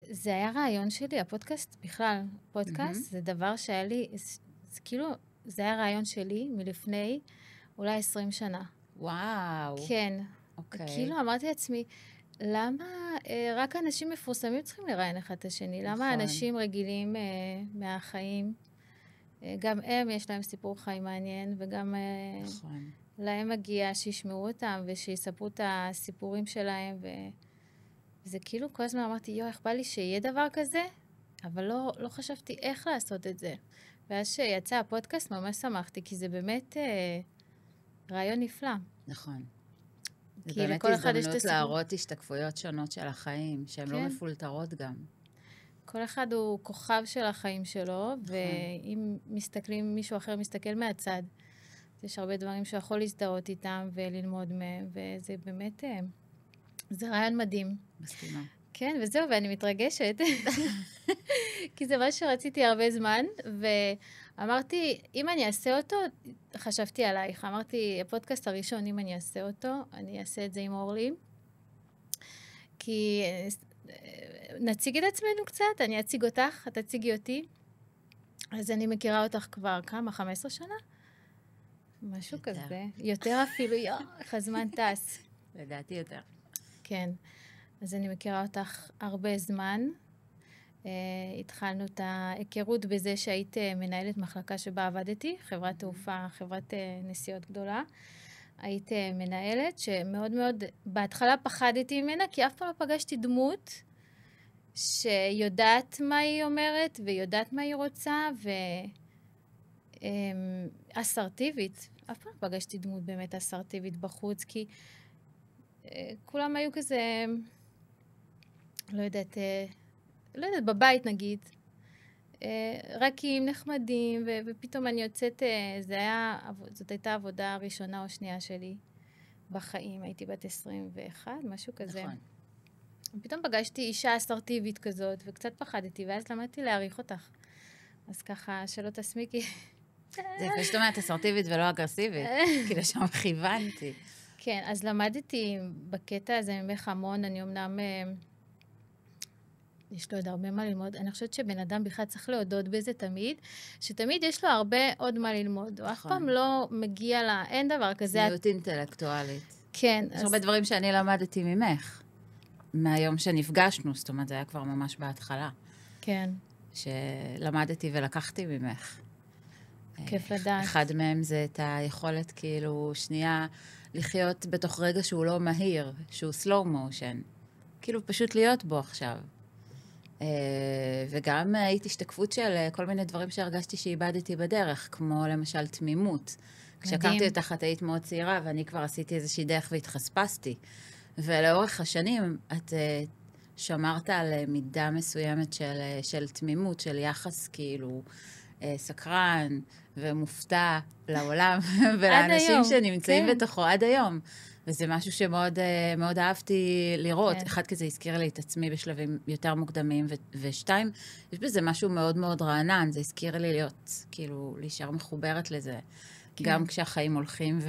זה היה רעיון שלי, הפודקאסט בכלל. פודקאסט זה דבר שהיה לי, זה כאילו, זה היה רעיון שלי מלפני אולי 20 שנה. וואו. כן. אוקיי. כאילו אמרתי לעצמי, למה רק אנשים מפורסמים צריכים לראיין אחד את השני? למה נכון. אנשים רגילים מהחיים, גם הם יש להם סיפור חיים מעניין, וגם נכון. להם מגיע שישמעו אותם ושיספרו את הסיפורים שלהם, וזה כאילו כל הזמן אמרתי, יו, איך בא לי שיהיה דבר כזה? אבל לא חשבתי איך לעשות את זה. ואז שיצא הפודקאסט ממש שמחתי, כי זה באמת רעיון נפלא. נכון. זה כי באמת לכל אחד יש את הזדמנות הסיפור. להראות השתקפויות שונות של החיים, שהן לא כן. מפולטרות גם. כל אחד הוא כוכב של החיים שלו, ואם מסתכלים, מישהו אחר מסתכל מהצד, יש הרבה דברים שיכול להזדהות איתם וללמוד מהם, וזה באמת, זה רעיון מדהים. מסכימה. כן, וזהו, ואני מתרגשת, כי זה מה שרציתי הרבה זמן, ואמרתי, אם אני אעשה אותו, חשבתי עלייך, אמרתי, הפודקאסט הראשון, אם אני אעשה אותו, אני אעשה את זה עם אורלי, כי נציג את עצמנו קצת, אני אציג אותך, את תציגי אותי, אז אני מכירה אותך כבר כמה, 15 שנה? משהו יותר. כזה. יותר אפילו, איך הזמן טס. לדעתי יותר. כן. אז אני מכירה אותך הרבה זמן. התחלנו את ההיכרות בזה שהיית מנהלת מחלקה שבה עבדתי, חברת תעופה, חברת נסיעות גדולה. היית מנהלת שמאוד מאוד, בהתחלה פחדתי ממנה, כי אף פעם לא פגשתי דמות שיודעת מה היא אומרת, ויודעת מה היא רוצה, אסרטיבית. אף פעם לא פגשתי דמות באמת אסרטיבית בחוץ, כי כולם היו כזה, לא יודעת, בבית נגיד, רכים, נחמדים, ופתאום אני יוצאת, זאת הייתה העבודה הראשונה או שנייה שלי בחיים, הייתי בת 21, משהו כזה. נכון. ופתאום פגשתי אישה אסרטיבית כזאת, וקצת פחדתי, ואז למדתי להעריך אותך. אז ככה, שלא תסמיקי. זה יפה שאת אומרת אסרטיבית ולא אגרסיבית, כי לשם כיוונתי. כן, אז למדתי בקטע הזה ממך המון, אני אמנם, יש לו עוד הרבה מה ללמוד. אני חושבת שבן אדם בכלל צריך להודות בזה תמיד, שתמיד יש לו הרבה עוד מה ללמוד. הוא אף פעם לא מגיע אין דבר כזה. צניעות אינטלקטואלית. כן. יש הרבה דברים שאני למדתי ממך, מהיום שנפגשנו, זאת אומרת, זה היה כבר ממש בהתחלה. כן. שלמדתי ולקחתי ממך. כיף לדעת. אחד מהם זה את היכולת, כאילו, שנייה, לחיות בתוך רגע שהוא לא מהיר, שהוא slow motion. כאילו, פשוט להיות בו עכשיו. וגם הייתי השתקפות של כל מיני דברים שהרגשתי שאיבדתי בדרך, כמו למשל תמימות. כשהכרתי אותך, את היית מאוד צעירה, ואני כבר עשיתי איזושהי דרך והתחספסתי. ולאורך השנים, את שמרת על מידה מסוימת של תמימות, של יחס כאילו סקרן ומופתע לעולם, ולאנשים שנמצאים בתוכו עד היום. וזה משהו שמאוד מאוד אהבתי לראות. אחד, כזה הזכיר לי את עצמי בשלבים יותר מוקדמים, ושתיים, יש בזה משהו מאוד מאוד רענן. זה הזכיר לי להיות, כאילו, להישאר מחוברת לזה. גם כשהחיים הולכים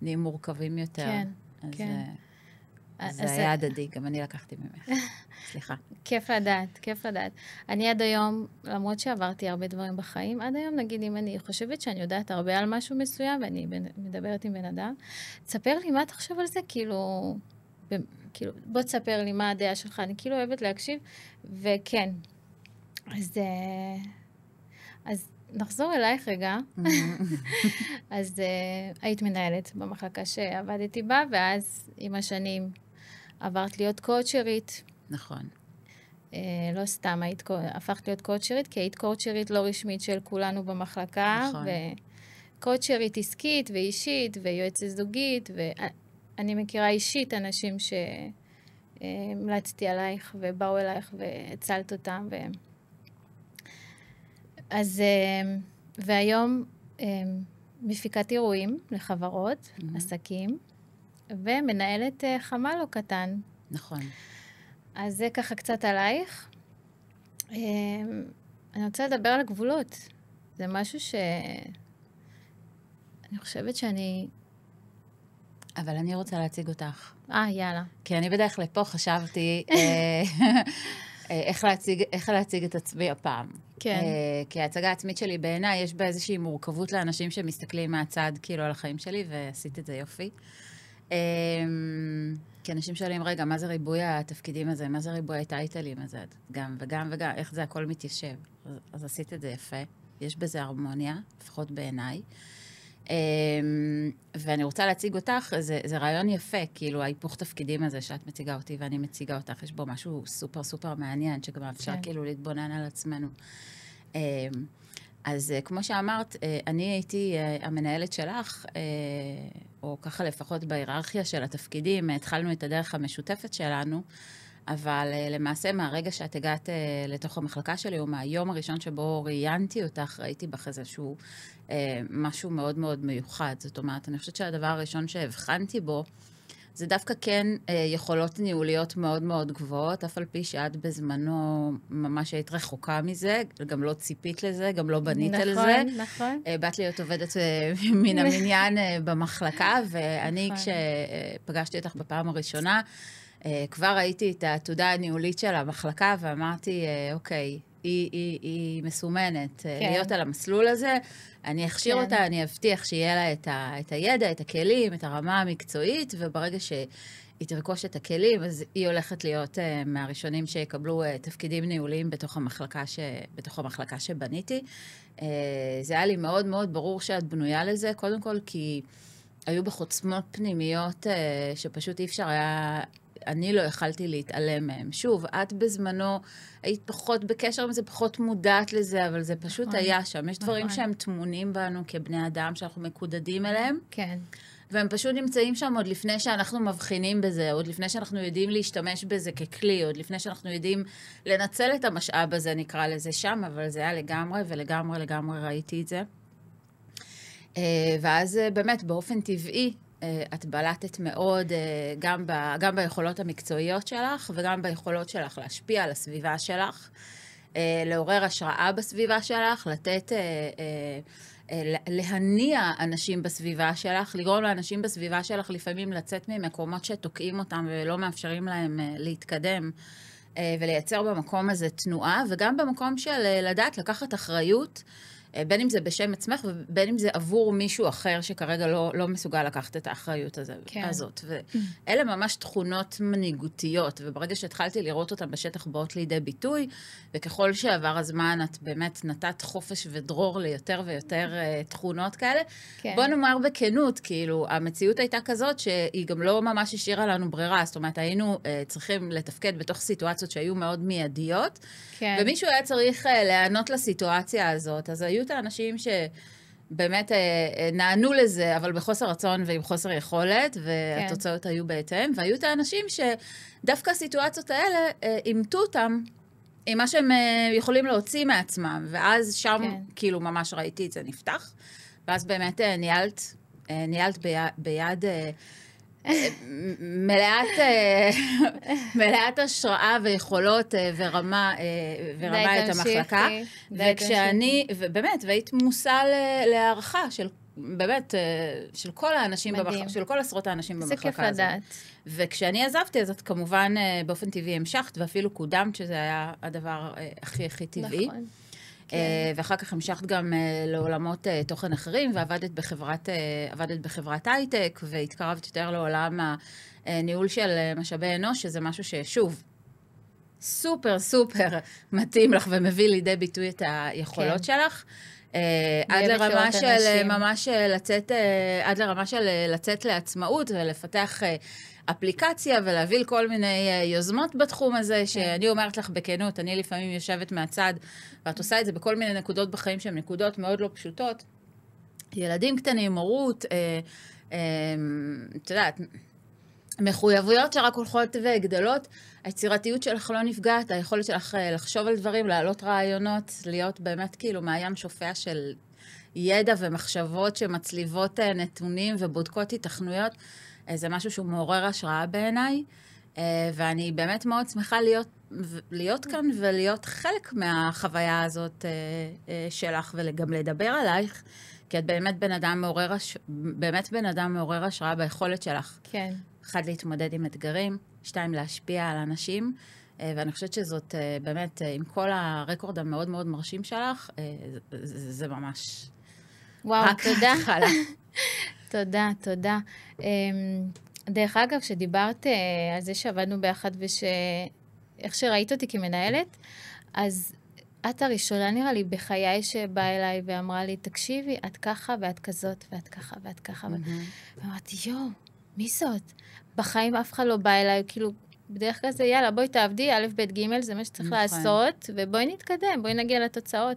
ונהיים מורכבים יותר. כן, כן. אז זה היה הדדי, גם אני לקחתי ממך. סליחה. כיף לדעת, כיף לדעת. אני עד היום, למרות שעברתי הרבה דברים בחיים, עד היום, נגיד, אם אני חושבת שאני יודעת הרבה על משהו מסוים, ואני מדברת עם בן אדם, תספר לי מה אתה חושב על זה, כאילו, בוא תספר לי מה הדעה שלך, אני כאילו אוהבת להקשיב, וכן. אז נחזור אלייך רגע. אז היית מנהלת במחלקה שעבדתי בה, ואז עם השנים עברת להיות קואוצ'רית. נכון. לא סתם הפכת להיות קואוצ'רית, כי היית קואוצ'רית לא רשמית של כולנו במחלקה. נכון. וקואוצ'רית עסקית ואישית ויועצת זוגית, ואני מכירה אישית אנשים שהמלצתי עלייך ובאו אלייך והצלת אותם. אז, והיום מפיקת אירועים לחברות, עסקים, ומנהלת חמ"ל לא קטן. נכון. אז זה ככה קצת עלייך. אני רוצה לדבר על הגבולות. זה משהו אני חושבת שאני... אבל אני רוצה להציג אותך. יאללה. כי אני בדרך לפה חשבתי, איך להציג את עצמי הפעם. כן. כי ההצגה העצמית שלי בעיניי, יש בה איזושהי מורכבות לאנשים שמסתכלים מהצד, כאילו, על החיים שלי, ועשית את זה יופי. כי אנשים שואלים, רגע, מה זה ריבוי התפקידים הזה? מה זה ריבוי הטייטלים הזה? גם וגם וגם, איך זה הכל מתיישב? אז עשית את זה יפה. יש בזה הרמוניה, לפחות בעיניי. ואני רוצה להציג אותך, זה רעיון יפה, כאילו ההיפוך תפקידים הזה שאת מציגה אותי ואני מציגה אותך, יש בו משהו סופר סופר מעניין, שגם אפשר כאילו להתבונן על עצמנו. אז כמו שאמרת, אני הייתי המנהלת שלך, או ככה לפחות בהיררכיה של התפקידים, התחלנו את הדרך המשותפת שלנו, אבל למעשה מהרגע שאת הגעת לתוך המחלקה שלי, או מהיום הראשון שבו ראיינתי אותך, ראיתי בך איזשהו משהו מאוד מאוד מיוחד. זאת אומרת, אני חושבת שהדבר הראשון שהבחנתי בו, זה דווקא כן יכולות ניהוליות מאוד מאוד גבוהות, אף על פי שאת בזמנו ממש היית רחוקה מזה, גם לא ציפית לזה, גם לא בנית על זה. נכון, נכון. באת להיות עובדת מן המניין במחלקה, ואני כשפגשתי אותך בפעם הראשונה, כבר ראיתי את העתודה הניהולית של המחלקה, ואמרתי, אוקיי, היא מסומנת להיות על המסלול הזה, אני אכשיר אותה, אני אבטיח שיהיה לה את הידע, את הכלים, את הרמה המקצועית, וברגע שהיא תרכוש את הכלים, אז היא הולכת להיות מהראשונים שיקבלו תפקידים ניהוליים בתוך המחלקה שבניתי. זה היה לי מאוד מאוד ברור שאת בנויה לזה, קודם כל כי היו בחוצמות פנימיות שפשוט אי אפשר היה... אני לא יכלתי להתעלם מהם. שוב, את בזמנו היית פחות בקשר עם זה, פחות מודעת לזה, אבל זה פשוט היה שם. יש דברים שהם תמונים בנו כבני אדם, שאנחנו מקודדים אליהם. כן. והם פשוט נמצאים שם עוד לפני שאנחנו מבחינים בזה, עוד לפני שאנחנו יודעים להשתמש בזה ככלי, עוד לפני שאנחנו יודעים לנצל את המשאב הזה, נקרא לזה שם, אבל זה היה לגמרי, ולגמרי, לגמרי ראיתי את זה. ואז באמת, באופן טבעי, את בלטת מאוד גם ביכולות המקצועיות שלך, וגם ביכולות שלך להשפיע על הסביבה שלך, לעורר השראה בסביבה שלך, להניע אנשים בסביבה שלך, לגרום לאנשים בסביבה שלך לפעמים לצאת ממקומות שתוקעים אותם ולא מאפשרים להם להתקדם, ולייצר במקום הזה תנועה, וגם במקום של לדעת לקחת אחריות, בין אם זה בשם עצמך, ובין אם זה עבור מישהו אחר שכרגע לא מסוגל לקחת את האחריות הזאת. ואלה ממש תכונות מנהיגותיות, וברגע שהתחלתי לראות אותן בשטח באות לידי ביטוי, וככל שעבר הזמן את באמת נתת חופש ודרור ליותר ויותר תכונות כאלה, בוא נאמר בכנות, כאילו, המציאות הייתה כזאת שהיא גם לא ממש השאירה לנו ברירה, זאת אומרת, היינו צריכים לתפקד בתוך סיטואציות שהיו מאוד מיידיות, ומישהו היה צריך לענות לסיטואציה הזאת, אז היו את האנשים שבאמת נענו לזה, אבל בחוסר רצון ועם חוסר יכולת, והתוצאות היו בהתאם, והיו את האנשים שדווקא הסיטואציות האלה אימתו אותם עם מה שהם יכולים להוציא מעצמם, ואז שם כאילו ממש ראיתי את זה נפתח, ואז באמת ניהלת ביד... מלאת השראה ויכולות ורמה את המחלקה. וכשאני, ובאמת, והיית מושא להערכה של, באמת, של כל האנשים במחלקה, של כל עשרות האנשים במחלקה הזאת. וכשאני עזבתי, אז את כמובן באופן טבעי המשכת, ואפילו קודמת, שזה היה הדבר הכי טבעי. נכון. ואחר כך המשכת גם לעולמות תוכן אחרים, ועבדת בחברת הייטק, והתקרבת יותר לעולם הניהול של משאבי אנוש, שזה משהו ששוב, סופר סופר מתאים לך ומביא לידי ביטוי את היכולות שלך. עד לרמה של ממש לצאת לעצמאות ולפתח אפליקציה ולהביא כל מיני יוזמות בתחום הזה, שאני אומרת לך בכנות, אני לפעמים יושבת מהצד, ואת עושה את זה בכל מיני נקודות בחיים שהן נקודות מאוד לא פשוטות. ילדים קטנים, מורות, את יודעת, מחויבויות שרק הולכות וגדלות, היצירתיות שלך לא נפגעת, היכולת שלך לחשוב על דברים, להעלות רעיונות, להיות באמת כאילו מהים שופע של ידע ומחשבות שמצליבות נתונים ובודקות התכנויות, זה משהו שהוא מעורר השראה בעיניי, ואני באמת מאוד שמחה להיות כאן ולהיות חלק מהחוויה הזאת שלך, וגם לדבר עלייך, כי את באמת בן אדם מעורר השראה ביכולת שלך. כן. 1, להתמודד עם אתגרים, 2, להשפיע על אנשים, ואני חושבת שזאת באמת, עם כל הרקורד המאוד מאוד מרשים שלך, זה ממש... וואו, תודה. התחלה. תודה, תודה. דרך אגב, כשדיברת על זה שעבדנו ביחד איך שראית אותי כמנהלת, אז את הראשונה נראה לי בחיי שבאה אליי ואמרה לי, תקשיבי, את ככה ואת כזאת ואת ככה ואת ככה. ואמרתי, מי זאת? בחיים אף אחד לא בא אליי, כאילו, בדרך כלל זה, יאללה, בואי תעבדי, א', ב', ג', זה מה שצריך לעשות, ובואי נתקדם, בואי נגיע לתוצאות.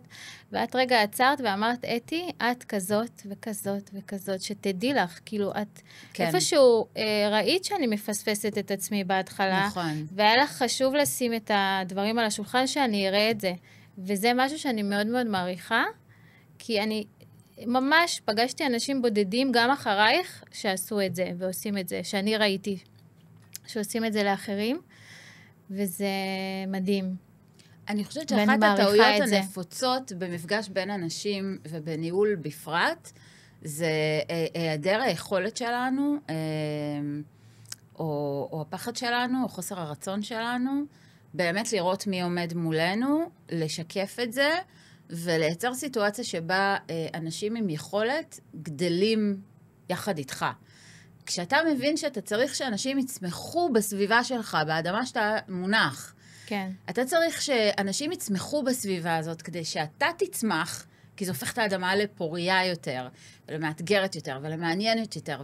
ואת רגע עצרת ואמרת, אתי, את כזאת וכזאת וכזאת, שתדעי לך, כאילו, את איפשהו ראית שאני מפספסת את עצמי בהתחלה, והיה לך חשוב לשים את הדברים על השולחן שאני אראה את זה. וזה משהו שאני מאוד מאוד מעריכה, כי אני ממש פגשתי אנשים בודדים גם אחרייך שעשו את זה ועושים את זה, שאני ראיתי שעושים את זה לאחרים, וזה מדהים. אני חושבת שאחת הטעויות הנפוצות במפגש בין אנשים ובניהול בפרט, זה היעדר היכולת שלנו, או הפחד שלנו, או חוסר הרצון שלנו, באמת לראות מי עומד מולנו, לשקף את זה, ולייצר סיטואציה שבה אנשים עם יכולת גדלים יחד איתך. כשאתה מבין שאתה צריך שאנשים יצמחו בסביבה שלך, באדמה שאתה מונח, כן. אתה צריך שאנשים יצמחו בסביבה הזאת כדי שאתה תצמח, כי זה הופך את האדמה לפוריה יותר, ולמאתגרת יותר, ולמעניינת יותר,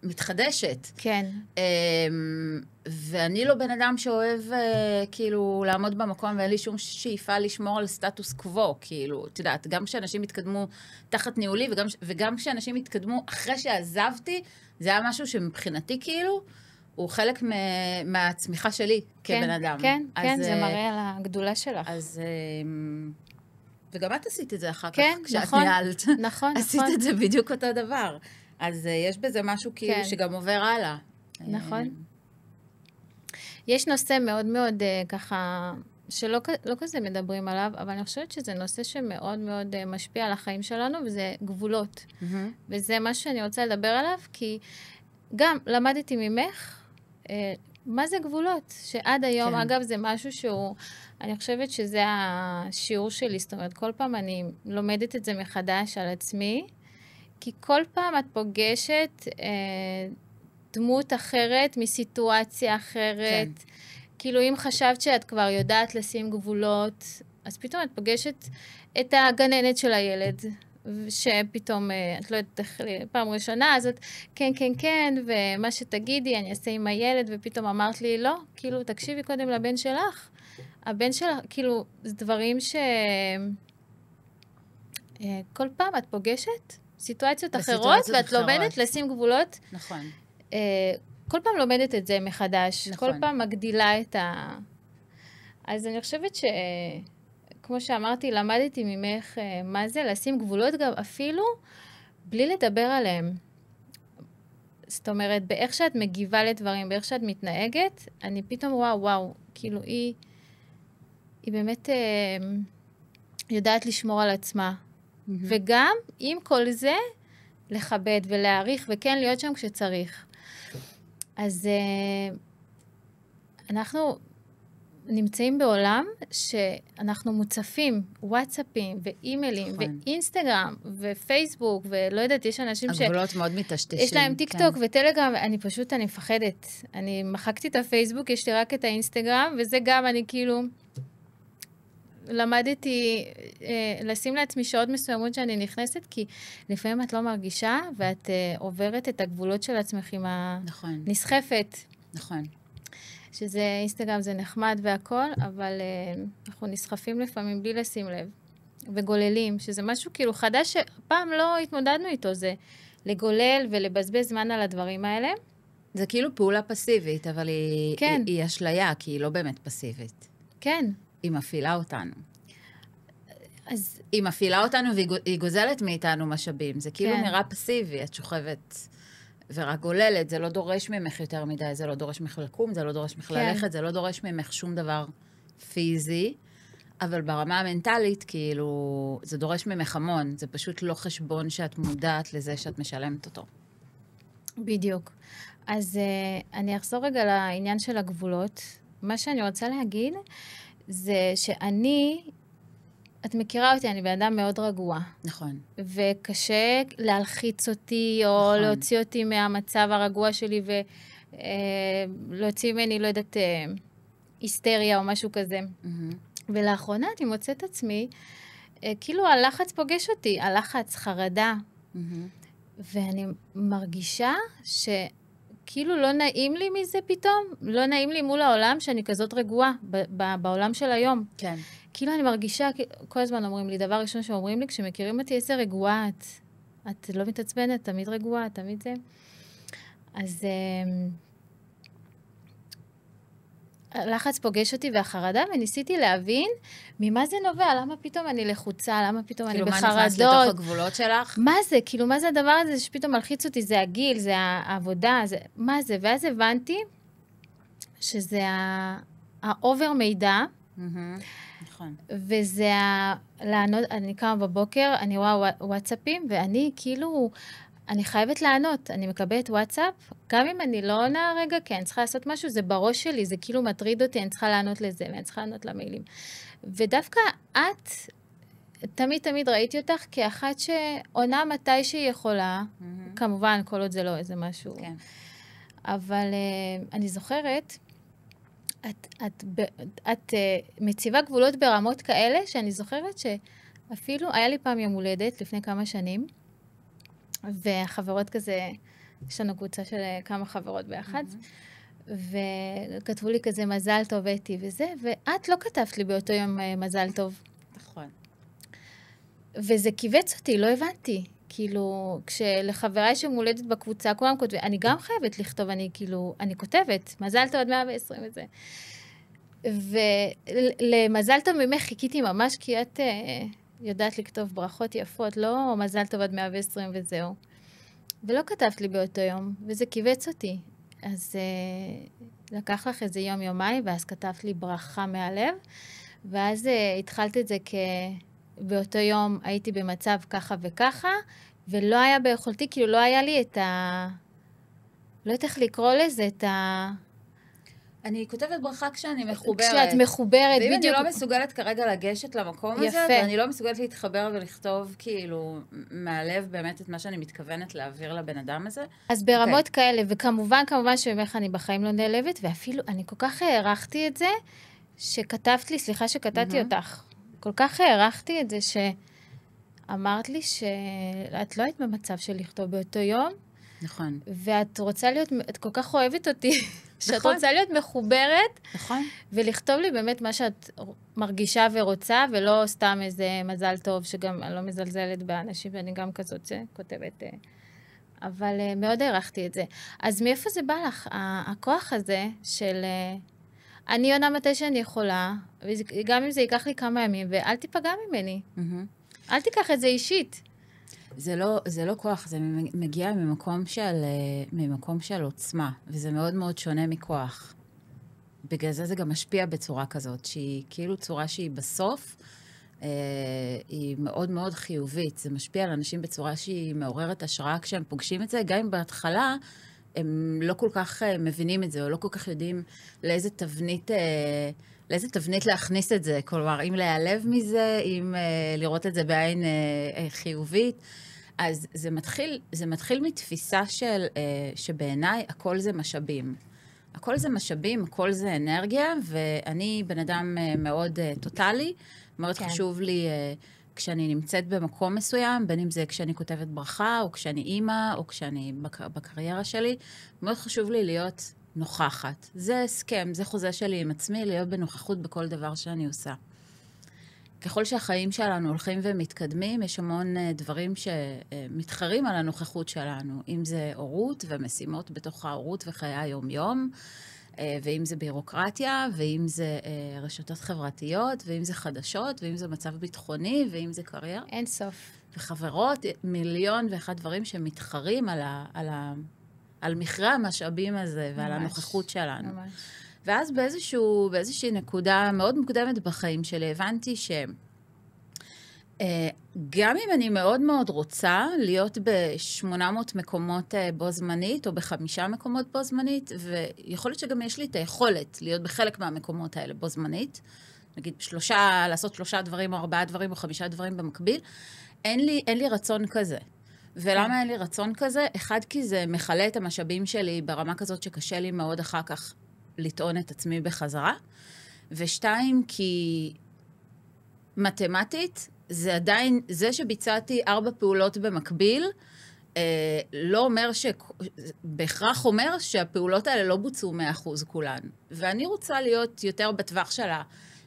מתחדשת. כן. ואני לא בן אדם שאוהב כאילו לעמוד במקום, ואין לי שום שאיפה לשמור על סטטוס קוו, כאילו, את יודעת, גם כשאנשים התקדמו תחת ניהולי, וגם כשאנשים התקדמו אחרי שעזבתי, זה היה משהו שמבחינתי כאילו, הוא חלק מהצמיחה שלי כבן אדם. כן, כן, זה מראה על הגדולה שלך. אז... וגם את עשית את זה אחר כך, כן, כשאת ניהלת. נכון. עשית את זה בדיוק אותו דבר. אז יש בזה משהו כאילו שגם עובר הלאה. נכון. יש נושא מאוד מאוד ככה, שלא כזה מדברים עליו, אבל אני חושבת שזה נושא שמאוד מאוד משפיע על החיים שלנו, וזה גבולות. וזה מה שאני רוצה לדבר עליו, כי גם למדתי ממך, מה זה גבולות? שעד היום, אגב, זה משהו שהוא, אני חושבת שזה השיעור שלי, זאת אומרת, כל פעם אני לומדת את זה מחדש על עצמי, כי כל פעם את פוגשת דמות אחרת מסיטואציה אחרת. כן. כאילו, אם חשבת שאת כבר יודעת לשים גבולות, אז פתאום את פוגשת את הגננת של הילד, שפתאום, את לא יודעת, פעם ראשונה, אז את, כן, כן, כן, ומה שתגידי, אני אעשה עם הילד, ופתאום אמרת לי, לא, כאילו, תקשיבי קודם לבן שלך. הבן שלך, כאילו, זה דברים כל פעם את פוגשת סיטואציות אחרות, ואת לומדת לשים גבולות. נכון. כל פעם לומדת את זה מחדש. נכון. כל פעם מגדילה את אז אני חושבת כמו שאמרתי, למדתי ממך מה זה לשים גבולות גם אפילו בלי לדבר עליהם. זאת אומרת, באיך שאת מגיבה לדברים, באיך שאת מתנהגת, אני פתאום וואו, כאילו היא באמת יודעת לשמור על עצמה. וגם עם כל זה, לכבד ולהעריך, וכן להיות שם כשצריך. אז אנחנו נמצאים בעולם שאנחנו מוצפים וואטסאפים ואימיילים ואינסטגרם ופייסבוק, ולא יודעת, יש אנשים הגבולות מאוד מטשטשים. יש להם טיק טוק וטלגרם, אני מפחדת. אני מחקתי את הפייסבוק, יש לי רק את האינסטגרם, וזה גם אני כאילו... למדתי לשים לעצמי שעות מסוימות שאני נכנסת, כי לפעמים את לא מרגישה, ואת עוברת את הגבולות של עצמך עם הנסחפת. נכון. שזה אינסטגרם זה נחמד והכל, אבל אנחנו נסחפים לפעמים בלי לשים לב. וגוללים, שזה משהו כאילו חדש שפעם לא התמודדנו איתו, זה לגולל ולבזבז זמן על הדברים האלה. זה כאילו פעולה פסיבית, אבל היא אשליה, כי היא לא באמת פסיבית. כן. היא מפעילה אותנו. אז היא מפעילה אותנו והיא גוזלת מאיתנו משאבים. זה כאילו נראה פסיבי, את שוכבת ורק גוללת, זה לא דורש ממך יותר מדי, זה לא דורש ממך לקום, זה לא דורש ממך ללכת, זה לא דורש ממך שום דבר פיזי, אבל ברמה המנטלית, כאילו, זה דורש ממך המון, זה פשוט לא חשבון שאת מודעת לזה שאת משלמת אותו. בדיוק. אז אני אחזור רגע לעניין של הגבולות, מה שאני רוצה להגיד, זה שאני, את מכירה אותי, אני בן אדם מאוד רגוע. נכון. וקשה להלחיץ אותי, או נכון. להוציא אותי מהמצב הרגוע שלי, ולהוציא ממני, לא יודעת, היסטריה או משהו כזה. ולאחרונה אני מוצאת עצמי, כאילו הלחץ פוגש אותי, הלחץ, חרדה. ואני מרגישה שכאילו לא נעים לי מזה פתאום, לא נעים לי מול העולם שאני כזאת רגועה בעולם של היום. כן. כאילו אני מרגישה, כל הזמן אומרים לי, דבר ראשון שאומרים לי, כשמכירים אותי, איזה רגועה את. את לא מתעצבנת, תמיד רגועה, תמיד זה. אז הלחץ פוגש אותי והחרדה, וניסיתי להבין ממה זה נובע, למה פתאום אני לחוצה, למה פתאום אני בחרדות. כאילו מה נכנס לתוך הגבולות שלך? מה זה? כאילו מה זה הדבר הזה שפתאום מלחיץ אותי? זה הגיל, זה העבודה, זה... מה זה? ואז הבנתי שזה האובר מידע, נכון. וזה לענות, אני קמה בבוקר, אני רואה וואטסאפים, ואני כאילו, אני חייבת לענות. אני מקבלת וואטסאפ, גם אם אני לא עונה רגע, כי אני צריכה לעשות משהו, זה בראש שלי, זה כאילו מטריד אותי, אני צריכה לענות לזה, ואני צריכה לענות למיילים. ודווקא את, תמיד ראיתי אותך כאחת שעונה מתי שהיא יכולה, כמובן, כל עוד זה לא איזה משהו. כן. אבל אני זוכרת, את מציבה גבולות ברמות כאלה, שאני זוכרת שאפילו, היה לי פעם יום הולדת לפני כמה שנים, והחברות כזה, יש לנו קבוצה של כמה חברות ביחד, וכתבו לי כזה מזל טוב אתי וזה, ואת לא כתבת לי באותו יום מזל טוב. נכון. וזה קיבץ אותי, לא הבנתי. כאילו, כשלחבריי שמולדת בקבוצה, כולם כותבים, אני גם חייבת לכתוב, אני כותבת, מזל טוב עד 120 וזה. ולמזל טוב ממך חיכיתי ממש, כי את יודעת לכתוב ברכות יפות, לא מזל טוב עד 120 וזהו. ולא כתבת לי באותו יום, וזה קיבץ אותי. אז לקח לך איזה יום-יומיים, ואז כתבת לי ברכה מהלב, ואז התחלת את זה באותו יום הייתי במצב ככה וככה, ולא היה ביכולתי, כאילו לא היה לי את לא יודעת איך לקרוא לזה, אני כותבת ברכה כשאני מחוברת. כשאת מחוברת, בדיוק. בדיוק. ואם אני לא מסוגלת כרגע לגשת למקום הזה, ואני לא מסוגלת להתחבר ולכתוב כאילו מהלב באמת את מה שאני מתכוונת להעביר לבן אדם הזה. אז ברמות כאלה, וכמובן שבמך אני בחיים לא נעלבת, ואפילו אני כל כך הערכתי את זה, שכתבת לי, סליחה שקטעתי אותך, כל כך הערכתי את זה שאמרת לי שאת לא היית במצב של לכתוב באותו יום. נכון. ואת רוצה להיות, את כל כך אוהבת אותי, שאת רוצה להיות מחוברת. נכון. ולכתוב לי באמת מה שאת מרגישה ורוצה, ולא סתם איזה מזל טוב, שגם אני לא מזלזלת באנשים, ואני גם כזאת כותבת. אבל מאוד הערכתי את זה. אז מאיפה זה בא לך? הכוח הזה של... אני עונה מתי שאני יכולה, גם אם זה ייקח לי כמה ימים, ואל תיפגע ממני. אל תיקח את זה אישית. זה לא כוח, זה מגיע ממקום של עוצמה, וזה מאוד מאוד שונה מכוח. בגלל זה גם משפיע בצורה כזאת, שהיא כאילו צורה שהיא בסוף, היא מאוד מאוד חיובית. זה משפיע על אנשים בצורה שהיא מעוררת השראה כשהם פוגשים את זה, גם אם בהתחלה הם לא כל כך מבינים את זה, או לא כל כך יודעים לאיזה תבנית להכניס את זה. כלומר, אם להיעלב מזה, אם לראות את זה בעין חיובית. אז זה מתחיל מתפיסה שבעיניי הכל זה משאבים. הכל זה משאבים, הכל זה אנרגיה, ואני בן אדם מאוד טוטלי, מאוד חשוב לי כשאני נמצאת במקום מסוים, בין אם זה כשאני כותבת ברכה, או כשאני אימא, או כשאני בקריירה שלי, מאוד חשוב לי להיות נוכחת. זה הסכם, זה חוזה שלי עם עצמי, להיות בנוכחות בכל דבר שאני עושה. ככל שהחיים שלנו הולכים ומתקדמים, יש המון דברים שמתחרים על הנוכחות שלנו, אם זה הורות ומשימות בתוך ההורות וחיי היום-יום, ואם זה בירוקרטיה, ואם זה רשתות חברתיות, ואם זה חדשות, ואם זה מצב ביטחוני, ואם זה קריירה. אין סוף. וחברות, 1,000,001 דברים שמתחרים על מכרה המשאבים הזה ועל הנוכחות שלנו. ממש. ואז באיזושהי נקודה מאוד מוקדמת בחיים שלי, הבנתי גם אם אני מאוד מאוד רוצה להיות ב-800 מקומות בו זמנית, או ב5 מקומות בו זמנית, ויכול להיות שגם יש לי את היכולת להיות בחלק מהמקומות האלה בו זמנית, נגיד לעשות 3 דברים, או 4 דברים, או 5 דברים במקביל, אין לי רצון כזה. ולמה אין לי רצון כזה? אחד, כי זה מכלה את המשאבים שלי ברמה כזאת שקשה לי מאוד אחר כך לטעון את עצמי בחזרה. ו2, כי מתמטית, זה עדיין, זה שביצעתי 4 פעולות במקביל, לא אומר בהכרח אומר שהפעולות האלה לא בוצעו 100% כולן. ואני רוצה להיות יותר בטווח שלה,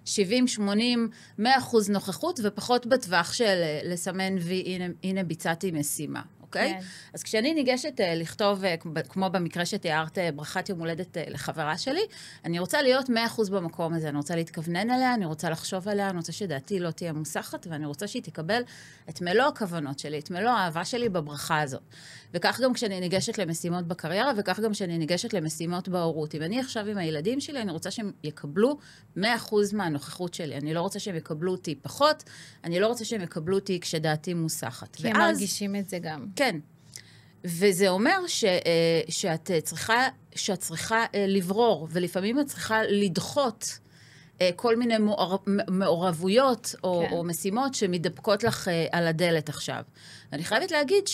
70, 80, 100% נוכחות, ופחות בטווח של לסמן וי, הנה ביצעתי משימה, אוקיי? כן. אז כשאני ניגשת לכתוב, כמו במקרה שתיארת, ברכת יום הולדת לחברה שלי, אני רוצה להיות 100% במקום הזה, אני רוצה להתכוונן עליה, אני רוצה לחשוב עליה, אני רוצה שדעתי לא תהיה מוסחת, ואני רוצה שהיא תקבל את מלוא הכוונות שלי, את מלוא האהבה שלי בברכה הזאת. וכך גם כשאני ניגשת למשימות בקריירה, וכך גם כשאני ניגשת למשימות בהורות. אם אני עכשיו עם הילדים שלי, אני רוצה שהם יקבלו 100% מהנוכחות שלי. אני לא רוצה שהם יקבלו אותי פחות, אני לא רוצה שהם יקבלו אותי כשדעתי מוסחת. כי הם מרגישים את זה גם. כן. וזה אומר שאת צריכה לברור, ולפעמים את צריכה לדחות כל מיני מעורבויות או משימות שמדבקות לך על הדלת עכשיו. אני חייבת להגיד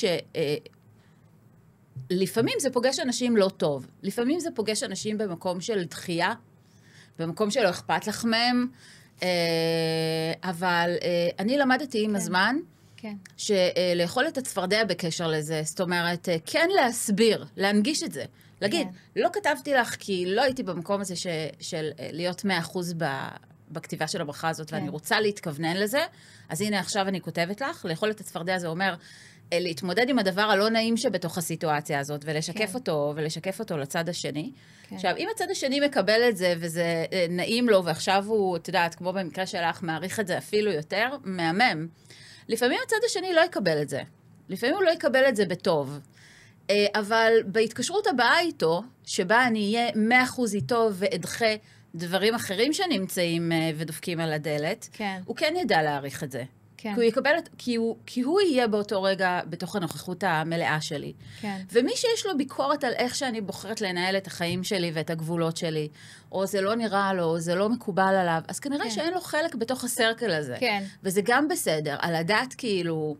לפעמים זה פוגש אנשים לא טוב. לפעמים זה פוגש אנשים במקום של דחייה, במקום שלא אכפת לך מהם, אבל אני למדתי עם הזמן, שלאכול את הצפרדע בקשר לזה, זאת אומרת, כן להסביר, להנגיש את זה. להגיד, לא כתבתי לך כי לא הייתי במקום הזה של להיות 100% בכתיבה של הברכה הזאת, ואני רוצה להתכוונן לזה, אז הנה עכשיו אני כותבת לך, לאכול את הצפרדע זה אומר להתמודד עם הדבר הלא נעים שבתוך הסיטואציה הזאת, ולשקף אותו לצד השני. עכשיו, אם הצד השני מקבל את זה, וזה נעים לו, ועכשיו הוא, את יודעת, כמו במקרה שלך, מעריך את זה אפילו יותר, מהמם. לפעמים הצד השני לא יקבל את זה. לפעמים הוא לא יקבל את זה בטוב. אבל בהתקשרות הבאה איתו, שבה אני אהיה 100% איתו ואדחה דברים אחרים שנמצאים ודופקים על הדלת, הוא כן ידע להעריך את זה. כי הוא יקבל, כי הוא יהיה באותו רגע בתוך הנוכחות המלאה שלי. ומי שיש לו ביקורת על איך שאני בוחרת לנהל את החיים שלי ואת הגבולות שלי, או זה לא נראה לו, או זה לא מקובל עליו, אז כנראה שאין לו חלק בתוך הסרקל הזה. וזה גם בסדר, על הדעת כאילו,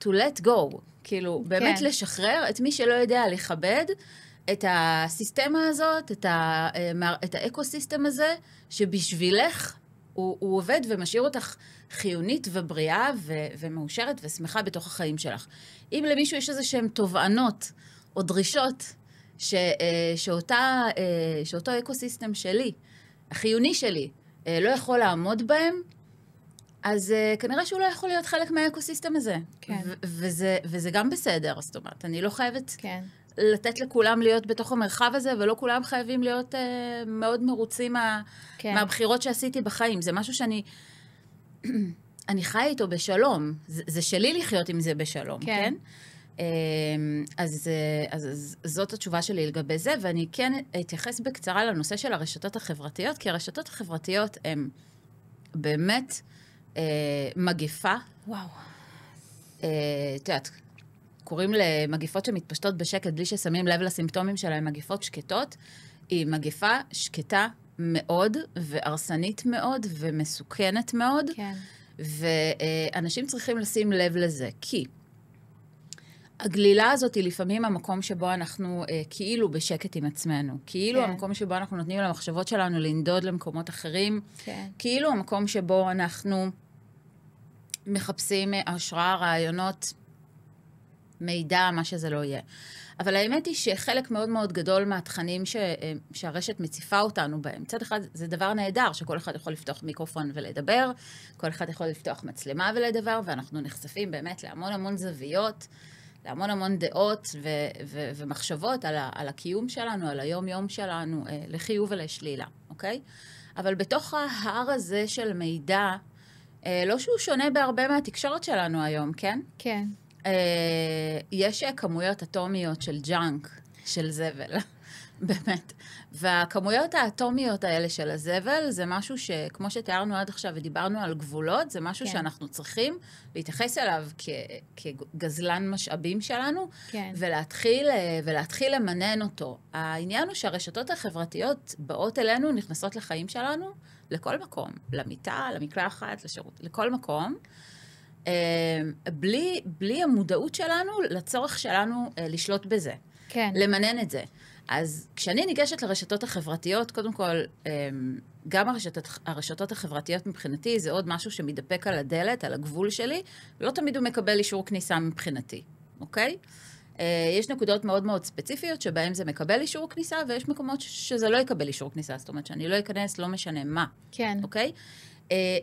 to let go, כאילו באמת לשחרר את מי שלא יודע לכבד את הסיסטמה הזאת, את האקוסיסטם הזה, שבשבילך הוא עובד ומשאיר אותך חיונית ובריאה ומאושרת ושמחה בתוך החיים שלך. אם למישהו יש איזה שהן תובענות או דרישות שאותו אקוסיסטם שלי, החיוני שלי, לא יכול לעמוד בהם, אז כנראה שהוא לא יכול להיות חלק מהאקוסיסטם הזה. וזה גם בסדר, זאת אומרת, אני לא חייבת לתת לכולם להיות בתוך המרחב הזה, ולא כולם חייבים להיות מאוד מרוצים מהבחירות שעשיתי בחיים. זה משהו שאני חיה איתו בשלום. זה שלי לחיות עם זה בשלום, כן? אז זאת התשובה שלי לגבי זה, ואני כן אתייחס בקצרה לנושא של הרשתות החברתיות, כי הרשתות החברתיות הן באמת מגפה. וואו. את יודעת, קוראים למגיפות שמתפשטות בשקט בלי ששמים לב לסימפטומים שלהם, מגיפות שקטות. היא מגיפה שקטה מאוד והרסנית מאוד ומסוכנת מאוד. כן. ואנשים צריכים לשים לב לזה, כי הגלילה הזאת היא לפעמים המקום שבו אנחנו כאילו בשקט עם עצמנו. כאילו המקום שבו אנחנו נותנים למחשבות שלנו לנדוד למקומות אחרים. כן. כאילו המקום שבו אנחנו מחפשים השראה, רעיונות, מידע, מה שזה לא יהיה. אבל האמת היא שחלק מאוד מאוד גדול מהתכנים שהרשת מציפה אותנו בהם. מצד אחד זה דבר נהדר, שכל אחד יכול לפתוח מיקרופון ולדבר, כל אחד יכול לפתוח מצלמה ולדבר, ואנחנו נחשפים באמת להמון המון זוויות, להמון המון דעות ומחשבות על הקיום שלנו, על היום-יום שלנו, לחיוב ולשלילה, אוקיי? אבל בתוך ההר הזה של מידע, לא שהוא שונה בהרבה מהתקשורת שלנו היום, כן? כן. יש כמויות אטומיות של ג'אנק, של זבל, באמת. והכמויות האטומיות האלה של הזבל, זה משהו שכמו שתיארנו עד עכשיו ודיברנו על גבולות, זה משהו שאנחנו צריכים להתייחס אליו כגזלן משאבים שלנו, ולהתחיל למנן אותו. העניין הוא שהרשתות החברתיות באות אלינו, נכנסות לחיים שלנו, לכל מקום, למיטה, למקלחת, לשירות, לכל מקום. בלי המודעות שלנו, לצורך שלנו לשלוט בזה. כן. למנן את זה. אז כשאני ניגשת לרשתות החברתיות, קודם כל, גם הרשתות החברתיות מבחינתי, זה עוד משהו שמתדפק על הדלת, על הגבול שלי, לא תמיד הוא מקבל אישור כניסה מבחינתי, אוקיי? יש נקודות מאוד מאוד ספציפיות שבהן זה מקבל אישור כניסה, ויש מקומות שזה לא יקבל אישור כניסה, זאת אומרת שאני לא אכנס, לא משנה מה. כן. אוקיי?